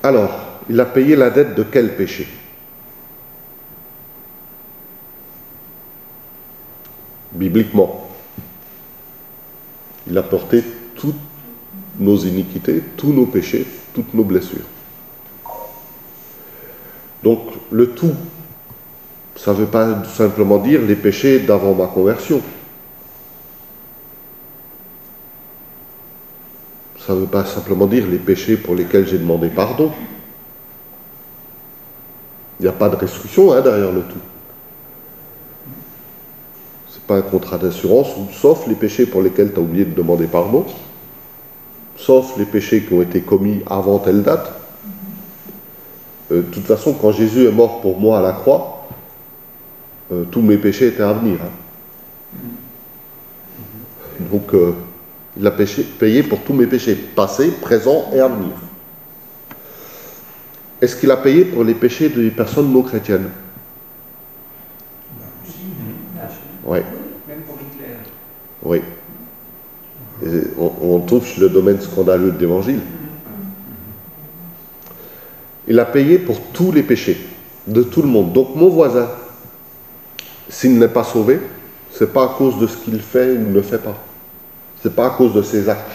Alors, il a payé la dette de quel péché? Bibliquement, il a porté toutes nos iniquités, tous nos péchés, toutes nos blessures. Donc, le tout, ça ne veut pas simplement dire les péchés d'avant ma conversion. Ça ne veut pas simplement dire les péchés pour lesquels j'ai demandé pardon. Il n'y a pas de restriction derrière le tout. Ce n'est pas un contrat d'assurance, sauf les péchés pour lesquels tu as oublié de demander pardon, sauf les péchés qui ont été commis avant telle date. De toute façon, quand Jésus est mort pour moi à la croix, tous mes péchés étaient à venir. Donc, il a payé pour tous mes péchés, passés, présents et à venir. est-ce qu'il a payé pour les péchés des personnes non chrétiennes? Oui. Même pour Hitler. Oui. Et on trouve le domaine scandaleux de l'Évangile. Il a payé pour tous les péchés de tout le monde. Donc mon voisin, s'il n'est pas sauvé, ce n'est pas à cause de ce qu'il fait ou ne fait pas. Ce n'est pas à cause de ses actes.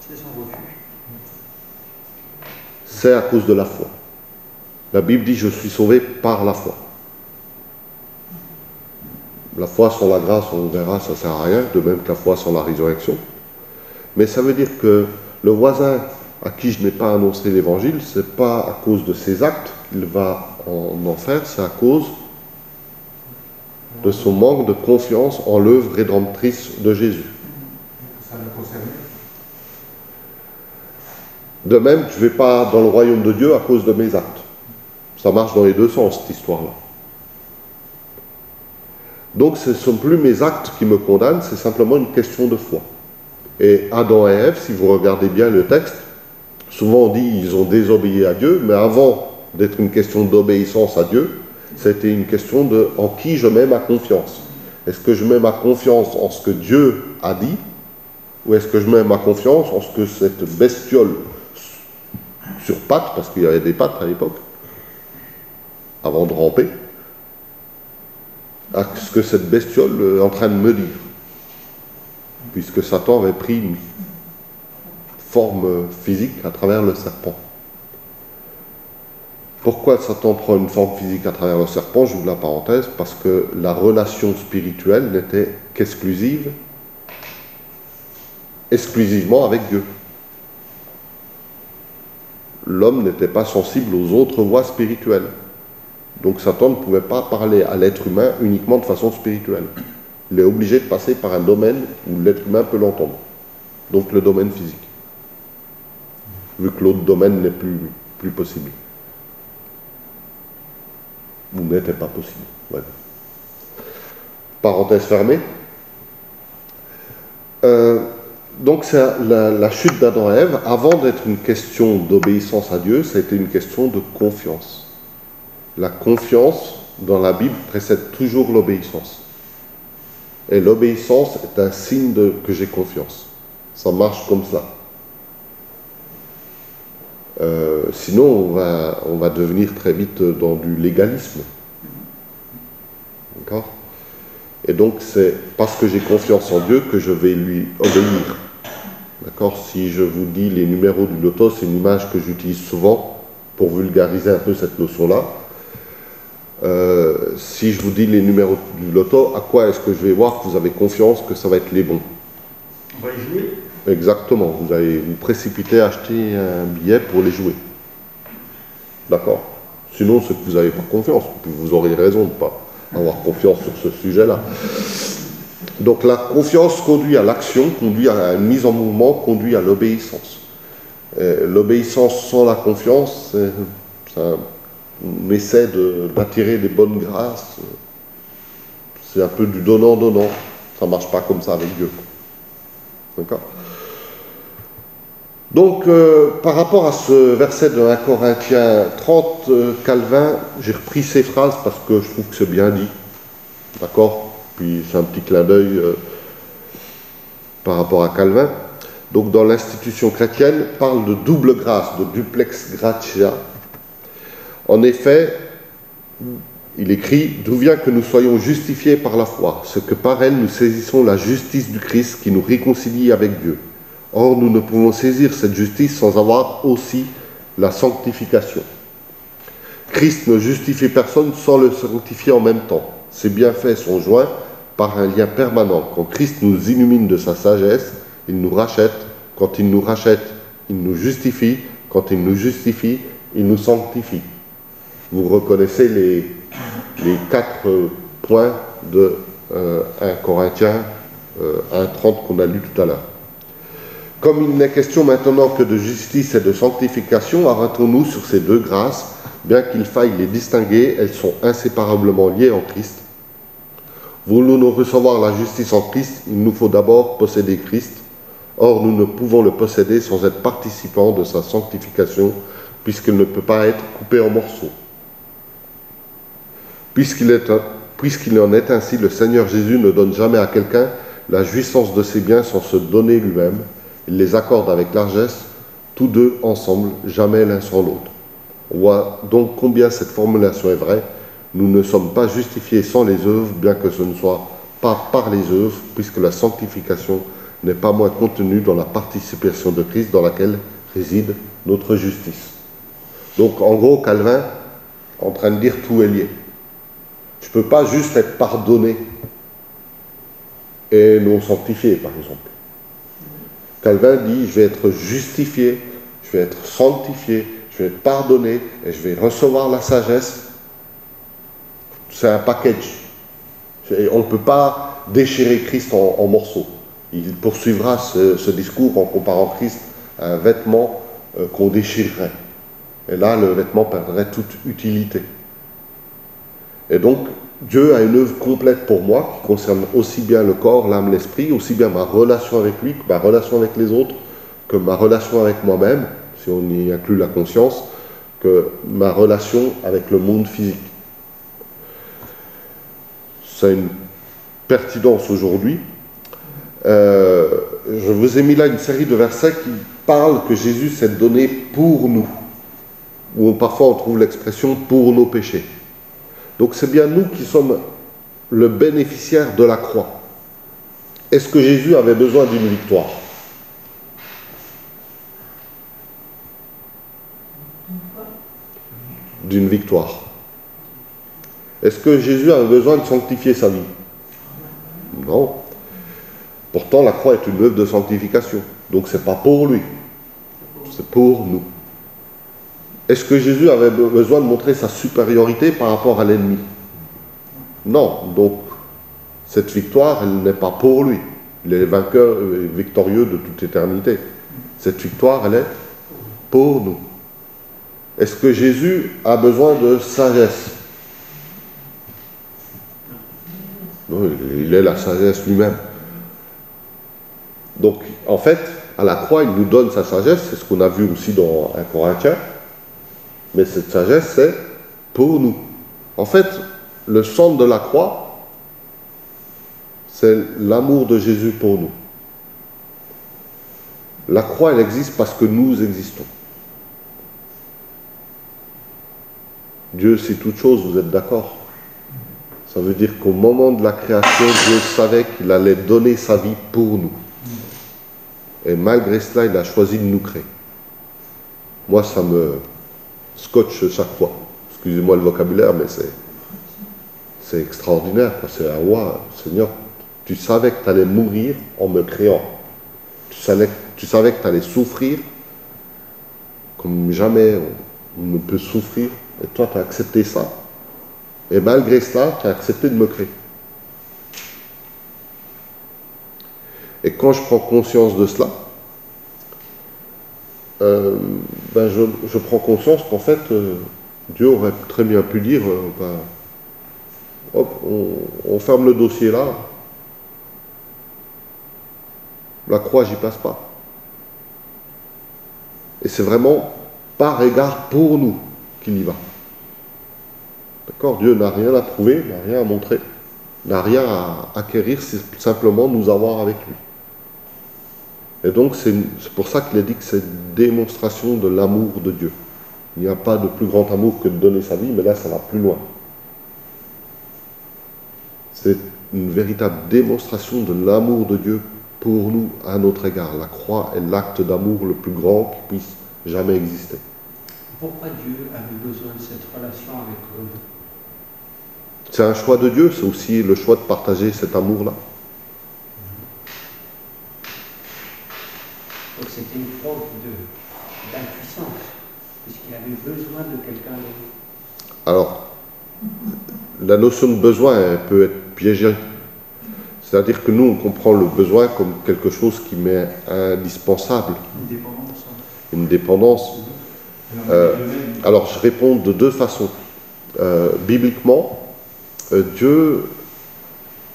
C'est son refus. C'est à cause de la foi. La Bible dit « Je suis sauvé par la foi ». La foi sans la grâce, on verra, ça ne sert à rien, de même que la foi sans la résurrection. Mais ça veut dire que le voisin à qui je n'ai pas annoncé l'évangile, ce n'est pas à cause de ses actes qu'il va en enfer, c'est à cause de son manque de confiance en l'œuvre rédemptrice de Jésus. Ça le concerne. De même, je ne vais pas dans le royaume de Dieu à cause de mes actes. Ça marche dans les deux sens, cette histoire-là. Donc ce ne sont plus mes actes qui me condamnent, c'est simplement une question de foi. Et Adam et Ève, si vous regardez bien le texte, souvent on dit qu'ils ont désobéi à Dieu, mais avant d'être une question d'obéissance à Dieu, c'était une question de en qui je mets ma confiance. Est-ce que je mets ma confiance en ce que Dieu a dit, ou est-ce que je mets ma confiance en ce que cette bestiole sur pattes, parce qu'il y avait des pattes à l'époque, avant de ramper, à ce que cette bestiole est en train de me dire, puisque Satan avait pris une forme physique à travers le serpent. Pourquoi Satan prend une forme physique à travers le serpent? J'ouvre la parenthèse, parce que la relation spirituelle n'était exclusivement avec Dieu. L'homme n'était pas sensible aux autres voies spirituelles. Donc Satan ne pouvait pas parler à l'être humain uniquement de façon spirituelle. Il est obligé de passer par un domaine où l'être humain peut l'entendre. Donc le domaine physique. Vu que l'autre domaine n'est plus possible. Ou n'était pas possible. Ouais. Parenthèse fermée. Donc c'est la chute d'Adam et Ève, avant d'être une question d'obéissance à Dieu, ça a été une question de confiance. La confiance, dans la Bible, précède toujours l'obéissance. Et l'obéissance est un signe que j'ai confiance. Ça marche comme ça. Sinon, on va devenir très vite dans du légalisme. D'accord? Et donc, c'est parce que j'ai confiance en Dieu que je vais lui obéir. D'accord? Si je vous dis les numéros du loto, c'est une image que j'utilise souvent pour vulgariser un peu cette notion-là. Si je vous dis les numéros du loto, à quoi est-ce que je vais voir que vous avez confiance que ça va être les bons? On va y jouer. Exactement, vous allez vous précipiter à acheter un billet pour les jouer. D'accord? Sinon, c'est que vous n'avez pas confiance. Vous aurez raison de ne pas avoir confiance sur ce sujet-là. Donc la confiance conduit à l'action, conduit à une mise en mouvement, conduit à l'obéissance. L'obéissance sans la confiance, on essaie d'attirer des bonnes grâces. C'est un peu du donnant-donnant. Ça ne marche pas comme ça avec Dieu. D'accord? Donc, par rapport à ce verset de 1 Corinthiens 30, Calvin, j'ai repris ces phrases parce que je trouve que c'est bien dit. D'accord? Puis c'est un petit clin d'œil par rapport à Calvin. Donc, dans l'institution chrétienne, parle de double grâce, de duplex gratia. En effet, il écrit « D'où vient que nous soyons justifiés par la foi, ce que par elle nous saisissons la justice du Christ qui nous réconcilie avec Dieu. Or, nous ne pouvons saisir cette justice sans avoir aussi la sanctification. Christ ne justifie personne sans le sanctifier en même temps. Ses bienfaits sont joints par un lien permanent. Quand Christ nous illumine de sa sagesse, il nous rachète. Quand il nous rachète, il nous justifie. Quand il nous justifie, il nous sanctifie. » Vous reconnaissez les 4 points de 1 Corinthiens 1,30 qu'on a lu tout à l'heure. Comme il n'est question maintenant que de justice et de sanctification, arrêtons-nous sur ces deux grâces. Bien qu'il faille les distinguer, elles sont inséparablement liées en Christ. Voulons-nous recevoir la justice en Christ, il nous faut d'abord posséder Christ. Or, nous ne pouvons le posséder sans être participants de sa sanctification, puisqu'il ne peut pas être coupé en morceaux. Puisqu'il en est ainsi, le Seigneur Jésus ne donne jamais à quelqu'un la jouissance de ses biens sans se donner lui-même. Il les accorde avec largesse, tous deux ensemble, jamais l'un sans l'autre. On voit donc combien cette formulation est vraie. Nous ne sommes pas justifiés sans les œuvres, bien que ce ne soit pas par les œuvres, puisque la sanctification n'est pas moins contenue dans la participation de Christ, dans laquelle réside notre justice. Donc en gros, Calvin est en train de dire tout est lié. Je ne peux pas juste être pardonné et non sanctifié, par exemple. Calvin dit, je vais être justifié, je vais être sanctifié, je vais être pardonné et je vais recevoir la sagesse. C'est un package. On ne peut pas déchirer Christ en morceaux. Il poursuivra ce discours en comparant Christ à un vêtement qu'on déchirerait. Et là, le vêtement perdrait toute utilité. Et donc, Dieu a une œuvre complète pour moi, qui concerne aussi bien le corps, l'âme, l'esprit, aussi bien ma relation avec lui, que ma relation avec les autres, que ma relation avec moi-même, si on y inclut la conscience, que ma relation avec le monde physique. Ça a une pertinence aujourd'hui. Je vous ai mis là une série de versets qui parlent que Jésus s'est donné pour nous, où parfois on trouve l'expression « pour nos péchés ». Donc c'est bien nous qui sommes le bénéficiaire de la croix. Est-ce que Jésus avait besoin d'une victoire? D'une victoire. Est-ce que Jésus avait besoin de sanctifier sa vie? Non. Pourtant, la croix est une œuvre de sanctification. Donc c'est pas pour lui, c'est pour nous. Est-ce que Jésus avait besoin de montrer sa supériorité par rapport à l'ennemi? Non. Donc, cette victoire, elle n'est pas pour lui. Il est vainqueur et victorieux de toute éternité. Cette victoire, elle est pour nous. Est-ce que Jésus a besoin de sagesse? Non, il est la sagesse lui-même. Donc, en fait, à la croix, il nous donne sa sagesse. C'est ce qu'on a vu aussi dans 1 Corinthiens. Mais cette sagesse, c'est pour nous. En fait, le centre de la croix, c'est l'amour de Jésus pour nous. La croix, elle existe parce que nous existons. Dieu sait toutes choses, vous êtes d'accord? Ça veut dire qu'au moment de la création, Dieu savait qu'il allait donner sa vie pour nous. Et malgré cela, il a choisi de nous créer. Moi, ça me scotche chaque fois. Excusez-moi le vocabulaire, mais c'est extraordinaire. C'est un roi. Seigneur, tu savais que tu allais mourir en me créant. Tu savais que tu allais souffrir comme jamais on ne peut souffrir. Et toi, tu as accepté ça. Et malgré cela, tu as accepté de me créer. Et quand je prends conscience de cela, je prends conscience qu'en fait, Dieu aurait très bien pu dire, hop, on ferme le dossier là, la croix, j'y passe pas. Et c'est vraiment par égard pour nous qu'il y va. D'accord? Dieu n'a rien à prouver, n'a rien à montrer, n'a rien à acquérir, c'est simplement nous avoir avec lui. Et donc, c'est pour ça qu'il a dit que c'est une démonstration de l'amour de Dieu. Il n'y a pas de plus grand amour que de donner sa vie, mais là, ça va plus loin. C'est une véritable démonstration de l'amour de Dieu pour nous, à notre égard. La croix est l'acte d'amour le plus grand qui puisse jamais exister. Pourquoi Dieu avait besoin de cette relation avec eux? C'est un choix de Dieu, c'est aussi le choix de partager cet amour-là. Donc c'était une preuve d'impuissance, puisqu'il avait besoin de quelqu'un d'autre. Alors, la notion de besoin elle peut être piégée. C'est-à-dire que nous, on comprend le besoin comme quelque chose qui m'est indispensable. Une dépendance. Une dépendance. Alors, je réponds de deux façons. Bibliquement, Dieu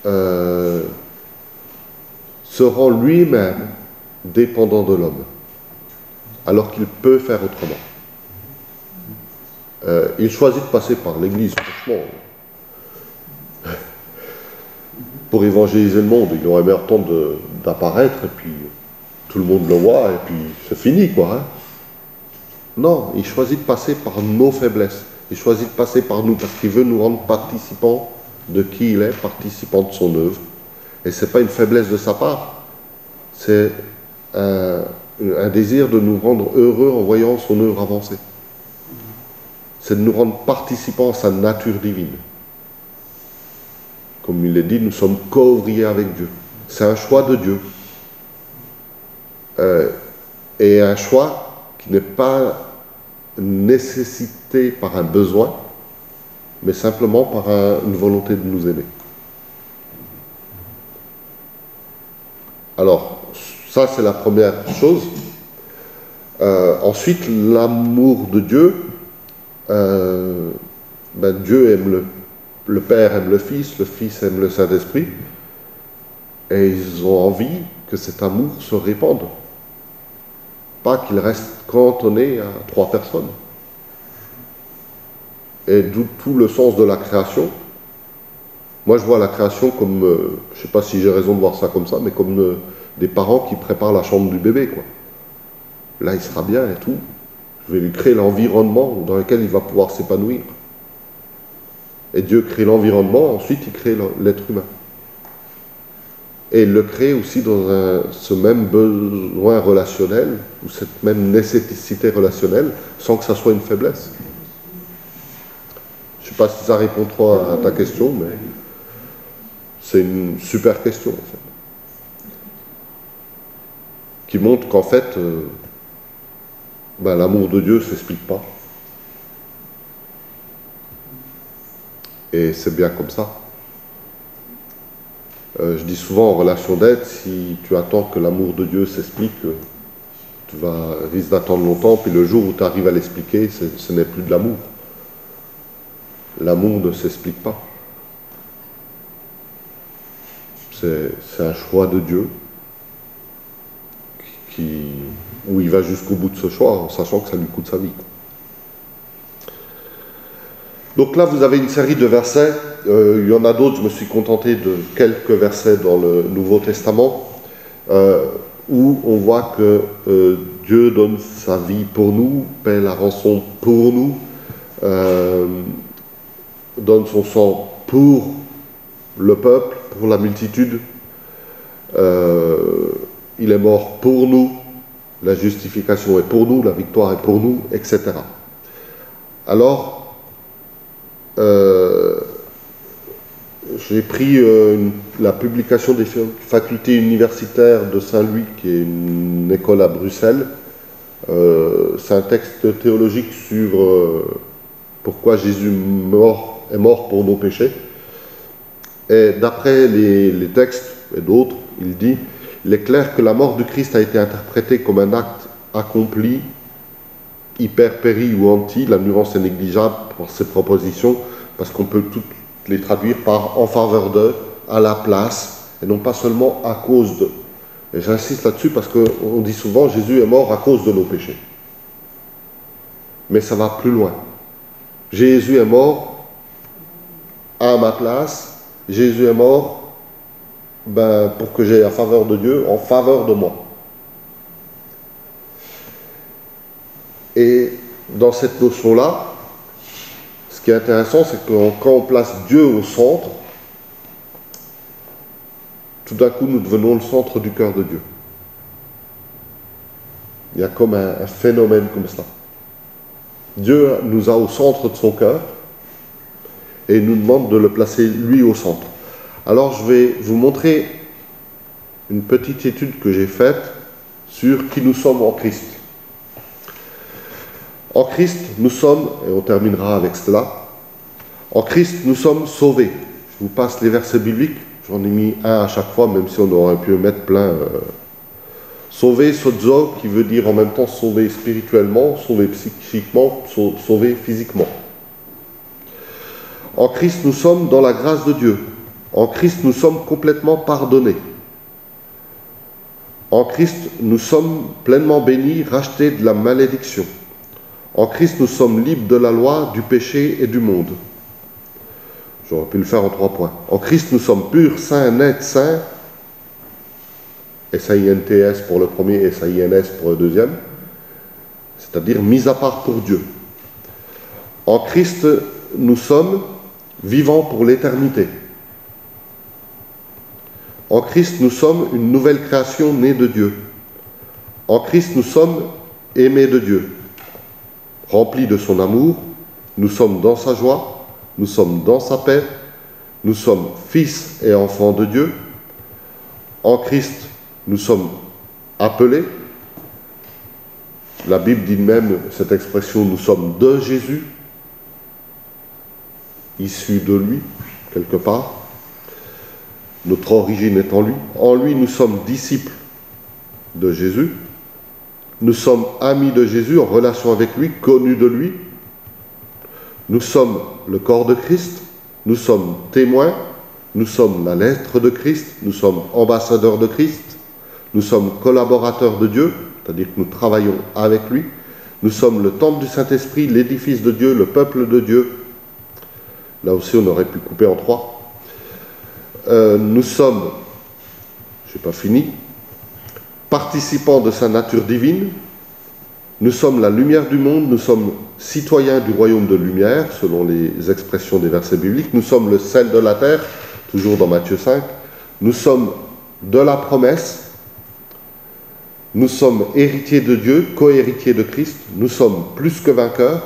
se rend lui-même dépendant de l'homme, alors qu'il peut faire autrement. il choisit de passer par l'Église, franchement. Pour évangéliser le monde, il aurait bien le temps d'apparaître, et puis tout le monde le voit, et puis c'est fini, quoi. Hein. Non, il choisit de passer par nos faiblesses. Il choisit de passer par nous, parce qu'il veut nous rendre participants de qui il est, participants de son œuvre. Et ce n'est pas une faiblesse de sa part, c'est un désir de nous rendre heureux en voyant son œuvre avancer. C'est de nous rendre participants à sa nature divine. Comme il est dit, nous sommes co-ouvriers avec Dieu. C'est un choix de Dieu. Et un choix qui n'est pas nécessité par un besoin, mais simplement par une volonté de nous aider. Alors, ça c'est la première chose. Ensuite, l'amour de Dieu. Dieu aime le Père aime le Fils aime le Saint-Esprit, et ils ont envie que cet amour se répande. Pas qu'il reste cantonné à 3 personnes. Et d'où tout le sens de la création. Moi, je vois la création comme, je ne sais pas si j'ai raison de voir ça comme ça, mais comme des parents qui préparent la chambre du bébé, quoi. Là, il sera bien et tout. Je vais lui créer l'environnement dans lequel il va pouvoir s'épanouir. Et Dieu crée l'environnement, ensuite il crée l'être humain. Et il le crée aussi dans ce même besoin relationnel, ou cette même nécessité relationnelle, sans que ça soit une faiblesse. Je ne sais pas si ça répond trop à ta question, mais c'est une super question, en fait. Qui montre qu'en fait, l'amour de Dieu ne s'explique pas. Et c'est bien comme ça. Je dis souvent en relation d'aide, si tu attends que l'amour de Dieu s'explique, tu risques d'attendre longtemps, puis le jour où tu arrives à l'expliquer, ce n'est plus de l'amour. L'amour ne s'explique pas. C'est un choix de Dieu où il va jusqu'au bout de ce choix, en sachant que ça lui coûte sa vie. Donc là, vous avez une série de versets. Il y en a d'autres, je me suis contenté de quelques versets dans le Nouveau Testament, où on voit que Dieu donne sa vie pour nous, paie la rançon pour nous, donne son sang pour le peuple, pour la multitude. Il est mort pour nous, la justification est pour nous, la victoire est pour nous, etc. Alors, j'ai pris la publication des facultés universitaires de Saint-Louis, qui est une école à Bruxelles. C'est un texte théologique sur pourquoi Jésus est mort pour nos péchés. Et d'après les textes et d'autres, il dit: il est clair que la mort du Christ a été interprétée comme un acte accompli, hyper, péri ou anti. La nuance est négligeable pour ces propositions, parce qu'on peut toutes les traduire par en faveur de, à la place, et non pas seulement à cause de. Et j'insiste là-dessus parce qu'on dit souvent Jésus est mort à cause de nos péchés. Mais ça va plus loin. Jésus est mort à ma place. Jésus est mort pour que j'aie la faveur de Dieu en faveur de moi. Et dans cette notion-là, ce qui est intéressant, c'est que quand on place Dieu au centre, tout d'un coup, nous devenons le centre du cœur de Dieu. Il y a comme un phénomène comme ça. Dieu nous a au centre de son cœur et il nous demande de le placer lui au centre. Alors je vais vous montrer une petite étude que j'ai faite sur qui nous sommes en Christ. En Christ, nous sommes, et on terminera avec cela, en Christ, nous sommes sauvés. Je vous passe les versets bibliques, j'en ai mis un à chaque fois, même si on aurait pu mettre plein. Sauvé, sozo, qui veut dire en même temps sauvé spirituellement, sauvé psychiquement, sauvé physiquement. En Christ, nous sommes dans la grâce de Dieu. En Christ, nous sommes complètement pardonnés. En Christ, nous sommes pleinement bénis, rachetés de la malédiction. En Christ, nous sommes libres de la loi, du péché et du monde. J'aurais pu le faire en 3 points. En Christ, nous sommes purs, saints, nets, saints. S-A-I-N-T-S pour le premier et S-A-I-N-S pour le deuxième. C'est-à-dire mis à part pour Dieu. En Christ, nous sommes vivants pour l'éternité. En Christ, nous sommes une nouvelle création née de Dieu. En Christ, nous sommes aimés de Dieu, remplis de son amour. Nous sommes dans sa joie, nous sommes dans sa paix, nous sommes fils et enfants de Dieu. En Christ, nous sommes appelés. La Bible dit même cette expression, nous sommes de Jésus, issus de lui, quelque part. Notre origine est en lui. En lui, nous sommes disciples de Jésus. Nous sommes amis de Jésus, en relation avec lui, connus de lui. Nous sommes le corps de Christ. Nous sommes témoins. Nous sommes la lettre de Christ. Nous sommes ambassadeurs de Christ. Nous sommes collaborateurs de Dieu, c'est-à-dire que nous travaillons avec lui. Nous sommes le temple du Saint-Esprit, l'édifice de Dieu, le peuple de Dieu. Là aussi, on aurait pu couper en 3. Nous sommes, je n'ai pas fini, participants de sa nature divine. Nous sommes la lumière du monde. Nous sommes citoyens du royaume de lumière, selon les expressions des versets bibliques. Nous sommes le sel de la terre, toujours dans Matthieu 5. Nous sommes de la promesse. Nous sommes héritiers de Dieu, co-héritiers de Christ. Nous sommes plus que vainqueurs.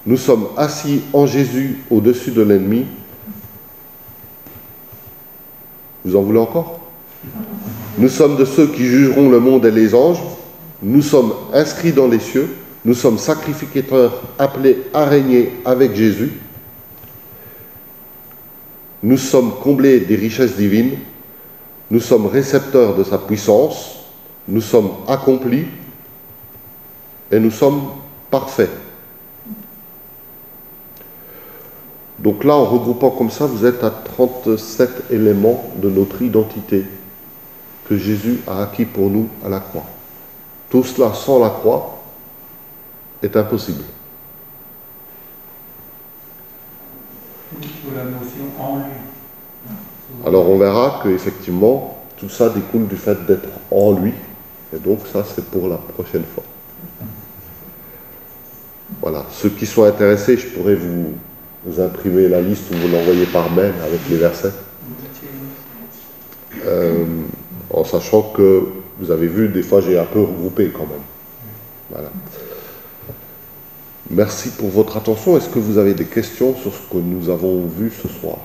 Nous sommes assis en Jésus au-dessus de l'ennemi. Vous en voulez encore? Nous sommes de ceux qui jugeront le monde et les anges. Nous sommes inscrits dans les cieux. Nous sommes sacrificateurs appelés à régner avec Jésus. Nous sommes comblés des richesses divines. Nous sommes récepteurs de sa puissance. Nous sommes accomplis. Et nous sommes parfaits. Donc là, en regroupant comme ça, vous êtes à 37 éléments de notre identité que Jésus a acquis pour nous à la croix. Tout cela sans la croix est impossible. Sur la notion en lui. Alors on verra qu'effectivement, tout ça découle du fait d'être en lui. Et donc ça, c'est pour la prochaine fois. Voilà. Ceux qui sont intéressés, je pourrais vous imprimer la liste ou vous l'envoyer par mail avec les versets. En sachant que, vous avez vu, des fois j'ai un peu regroupé quand même. Voilà. Merci pour votre attention. Est-ce que vous avez des questions sur ce que nous avons vu ce soir?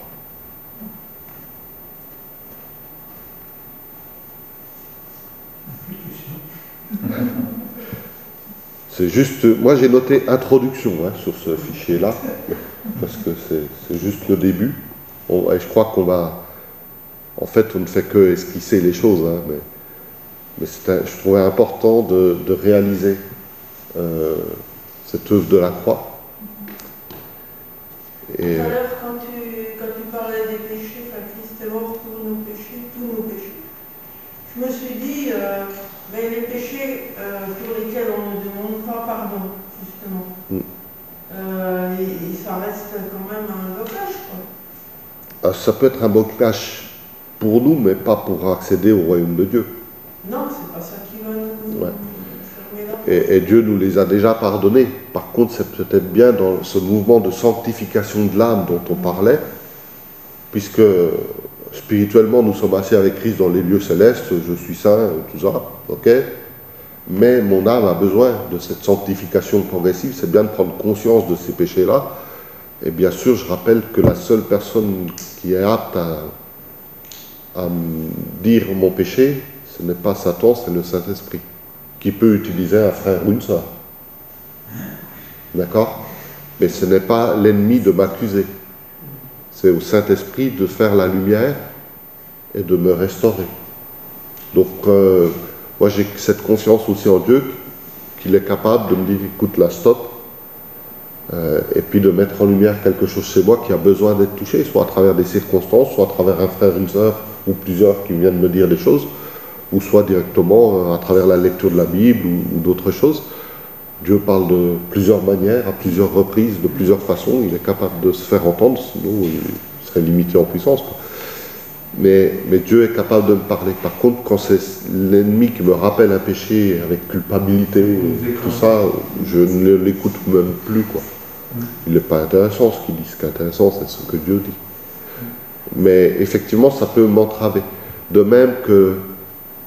C'est juste, moi j'ai noté introduction sur ce fichier-là, parce que c'est juste le début. Et je crois qu'on va, en fait on ne fait que esquisser les choses, mais je trouvais important de réaliser cette œuvre de la croix. Et, tout à l'heure, quand tu parlais des péchés, Christ est mort pour nos péchés, tous nos péchés, je me suis dit, mais les péchés pour lesquels on ne demande pas pardon, justement, et ça reste quand même un blocage, quoi. ça peut être un blocage pour nous, mais pas pour accéder au royaume de Dieu. Non, c'est pas ça qui va nous fermer la porte. Et Dieu nous les a déjà pardonnés. Par contre, c'est peut-être bien dans ce mouvement de sanctification de l'âme dont on parlait, puisque spirituellement, nous sommes assis avec Christ dans les lieux célestes, je suis saint, tout ça, ok? Mais mon âme a besoin de cette sanctification progressive, c'est bien de prendre conscience de ces péchés-là. Et bien sûr, je rappelle que la seule personne qui est apte à me dire mon péché, ce n'est pas Satan, c'est le Saint-Esprit, qui peut utiliser un frère ou une sœur. D'accord? Mais ce n'est pas l'ennemi de m'accuser. C'est au Saint-Esprit de faire la lumière et de me restaurer. Donc, moi j'ai cette confiance aussi en Dieu, qu'il est capable de me dire, écoute, là, stop, et puis de mettre en lumière quelque chose chez moi qui a besoin d'être touché, soit à travers des circonstances, soit à travers un frère, une sœur, ou plusieurs qui viennent me dire des choses, ou soit directement à travers la lecture de la Bible ou d'autres choses. Dieu parle de plusieurs manières, à plusieurs reprises, de plusieurs façons. Il est capable de se faire entendre, sinon il serait limité en puissance, quoi. Mais Dieu est capable de me parler. Par contre, quand c'est l'ennemi qui me rappelle un péché avec culpabilité et tout ça, je ne l'écoute même plus, quoi. Il n'est pas intéressant ce qu'il dit. Ce qui est intéressant, c'est ce que Dieu dit. Mais effectivement, ça peut m'entraver. De même que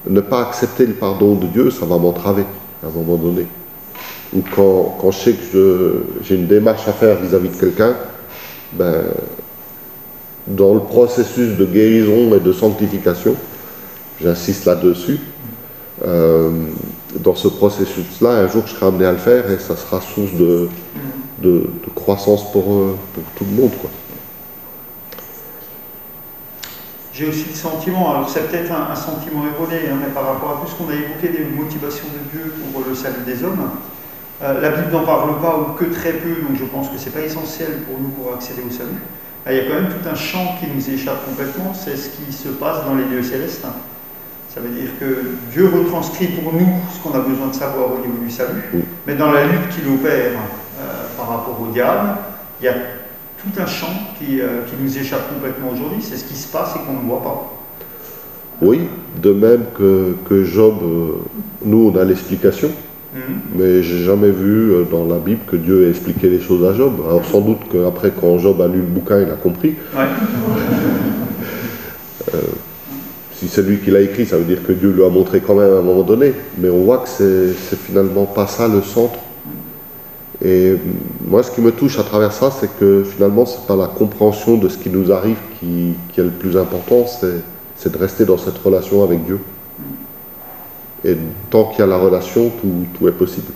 ne pas accepter le pardon de Dieu, ça va m'entraver à un moment donné. Ou quand je sais que j'ai une démarche à faire vis-à-vis de quelqu'un, ben, dans le processus de guérison et de sanctification, j'insiste là-dessus, dans ce processus-là, un jour je serai amené à le faire et ça sera source de croissance pour tout le monde, quoi. J'ai aussi le sentiment, alors c'est peut-être un sentiment erroné, hein, mais par rapport à tout ce qu'on a évoqué des motivations de Dieu pour le salut des hommes, la Bible n'en parle pas ou que très peu, donc je pense que ce n'est pas essentiel pour nous pour accéder au salut. Là, il y a quand même tout un champ qui nous échappe complètement, c'est ce qui se passe dans les lieux célestes. Ça veut dire que Dieu retranscrit pour nous ce qu'on a besoin de savoir au niveau du salut, mais dans la lutte qu'il opère par rapport au diable, il y a tout un champ qui nous échappe complètement aujourd'hui, c'est ce qui se passe et qu'on ne voit pas. Oui, de même que Job, nous on a l'explication, mais j'ai jamais vu dans la Bible que Dieu ait expliqué les choses à Job. Alors sans doute qu'après, quand Job a lu le bouquin, il a compris. Ouais. Si c'est lui qui l'a écrit, ça veut dire que Dieu lui a montré quand même à un moment donné, mais on voit que c'est finalement pas ça le centre. Et moi, ce qui me touche à travers ça, c'est que finalement, c'est pas la compréhension de ce qui nous arrive qui est le plus important, c'est de rester dans cette relation avec Dieu. Et tant qu'il y a la relation, tout est possible.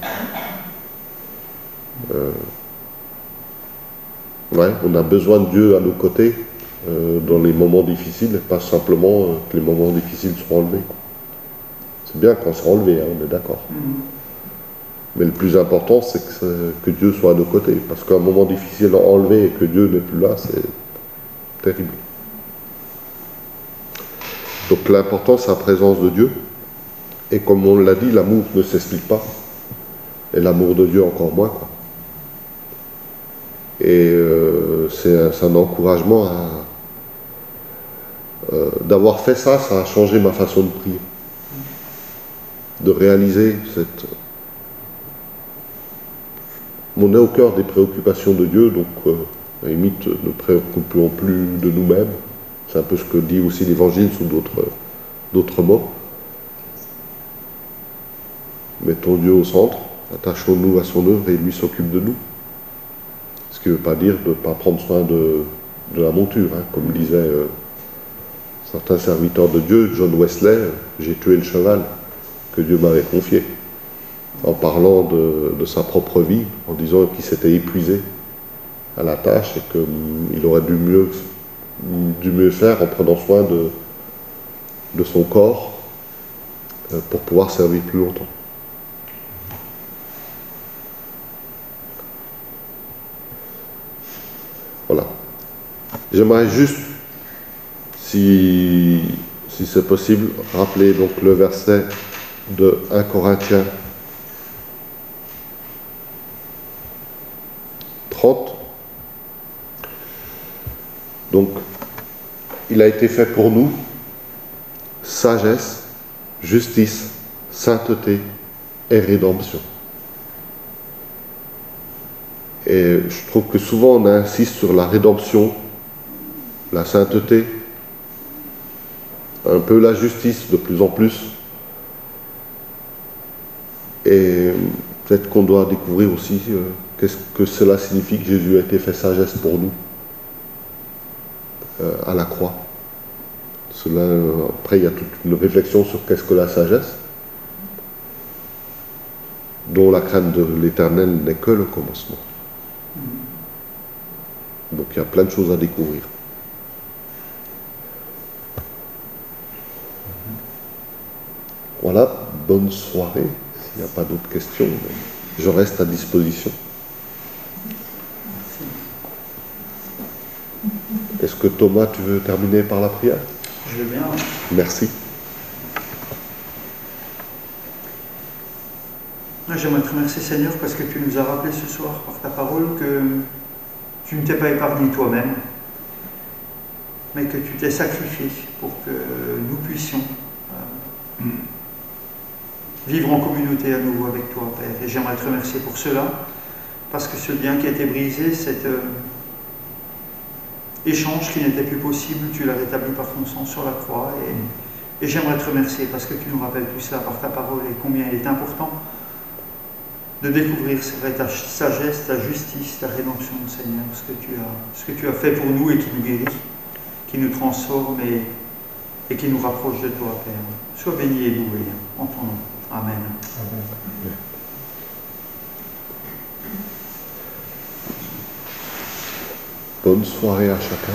Ouais, on a besoin de Dieu à nos côtés dans les moments difficiles, et pas simplement que les moments difficiles soient enlevés, quoi. C'est bien quand c'est enlevé, hein, on est d'accord. Mais le plus important, c'est que Dieu soit à nos côtés. Parce qu'un moment difficile enlevé et que Dieu n'est plus là, c'est terrible. Donc l'important, c'est la présence de Dieu. Et comme on l'a dit, l'amour ne s'explique pas. Et l'amour de Dieu encore moins, quoi. Et c'est un encouragement d'avoir fait ça, ça a changé ma façon de prier. De réaliser on est au cœur des préoccupations de Dieu, donc à la limite, ne préoccupons plus de nous-mêmes. C'est un peu ce que dit aussi l'Évangile sous d'autres mots. Mettons Dieu au centre, attachons-nous à son œuvre et lui s'occupe de nous. Ce qui ne veut pas dire de ne pas prendre soin de la monture, hein, comme disait certains serviteurs de Dieu, John Wesley, j'ai tué le cheval que Dieu m'avait confié, en parlant de sa propre vie, en disant qu'il s'était épuisé à la tâche et qu'il aurait dû mieux faire en prenant soin de son corps pour pouvoir servir plus longtemps. Voilà. J'aimerais juste, si c'est possible, rappeler donc le verset de 1 Corinthiens 30. Donc, il a été fait pour nous sagesse, justice, sainteté et rédemption. Et je trouve que souvent on insiste sur la rédemption, la sainteté, un peu la justice de plus en plus. Et peut-être qu'on doit découvrir aussi qu'est-ce que cela signifie que Jésus a été fait sagesse pour nous à la croix. Après, il y a toute une réflexion sur qu'est-ce que la sagesse, dont la crainte de l'Éternel n'est que le commencement. Donc il y a plein de choses à découvrir. Voilà, bonne soirée. S'il n'y a pas d'autres questions, je reste à disposition. Est-ce que Thomas, tu veux terminer par la prière? Je veux bien. Merci. J'aimerais te remercier, Seigneur, parce que tu nous as rappelé ce soir par ta parole que tu ne t'es pas épargné toi-même, mais que tu t'es sacrifié pour que nous puissions vivre en communauté à nouveau avec toi, Père. Et j'aimerais te remercier pour cela, parce que ce lien qui a été brisé, cet échange qui n'était plus possible, tu l'as rétabli par ton sang sur la croix. Et j'aimerais te remercier parce que tu nous rappelles tout cela par ta parole et combien il est important de découvrir ta sagesse, ta justice, ta rédemption, Seigneur, ce que tu as fait pour nous et qui nous guérit, qui nous transforme et qui nous rapproche de toi, Père. Sois béni et loué en ton nom. Amen. Amen. Bonne soirée à chacun.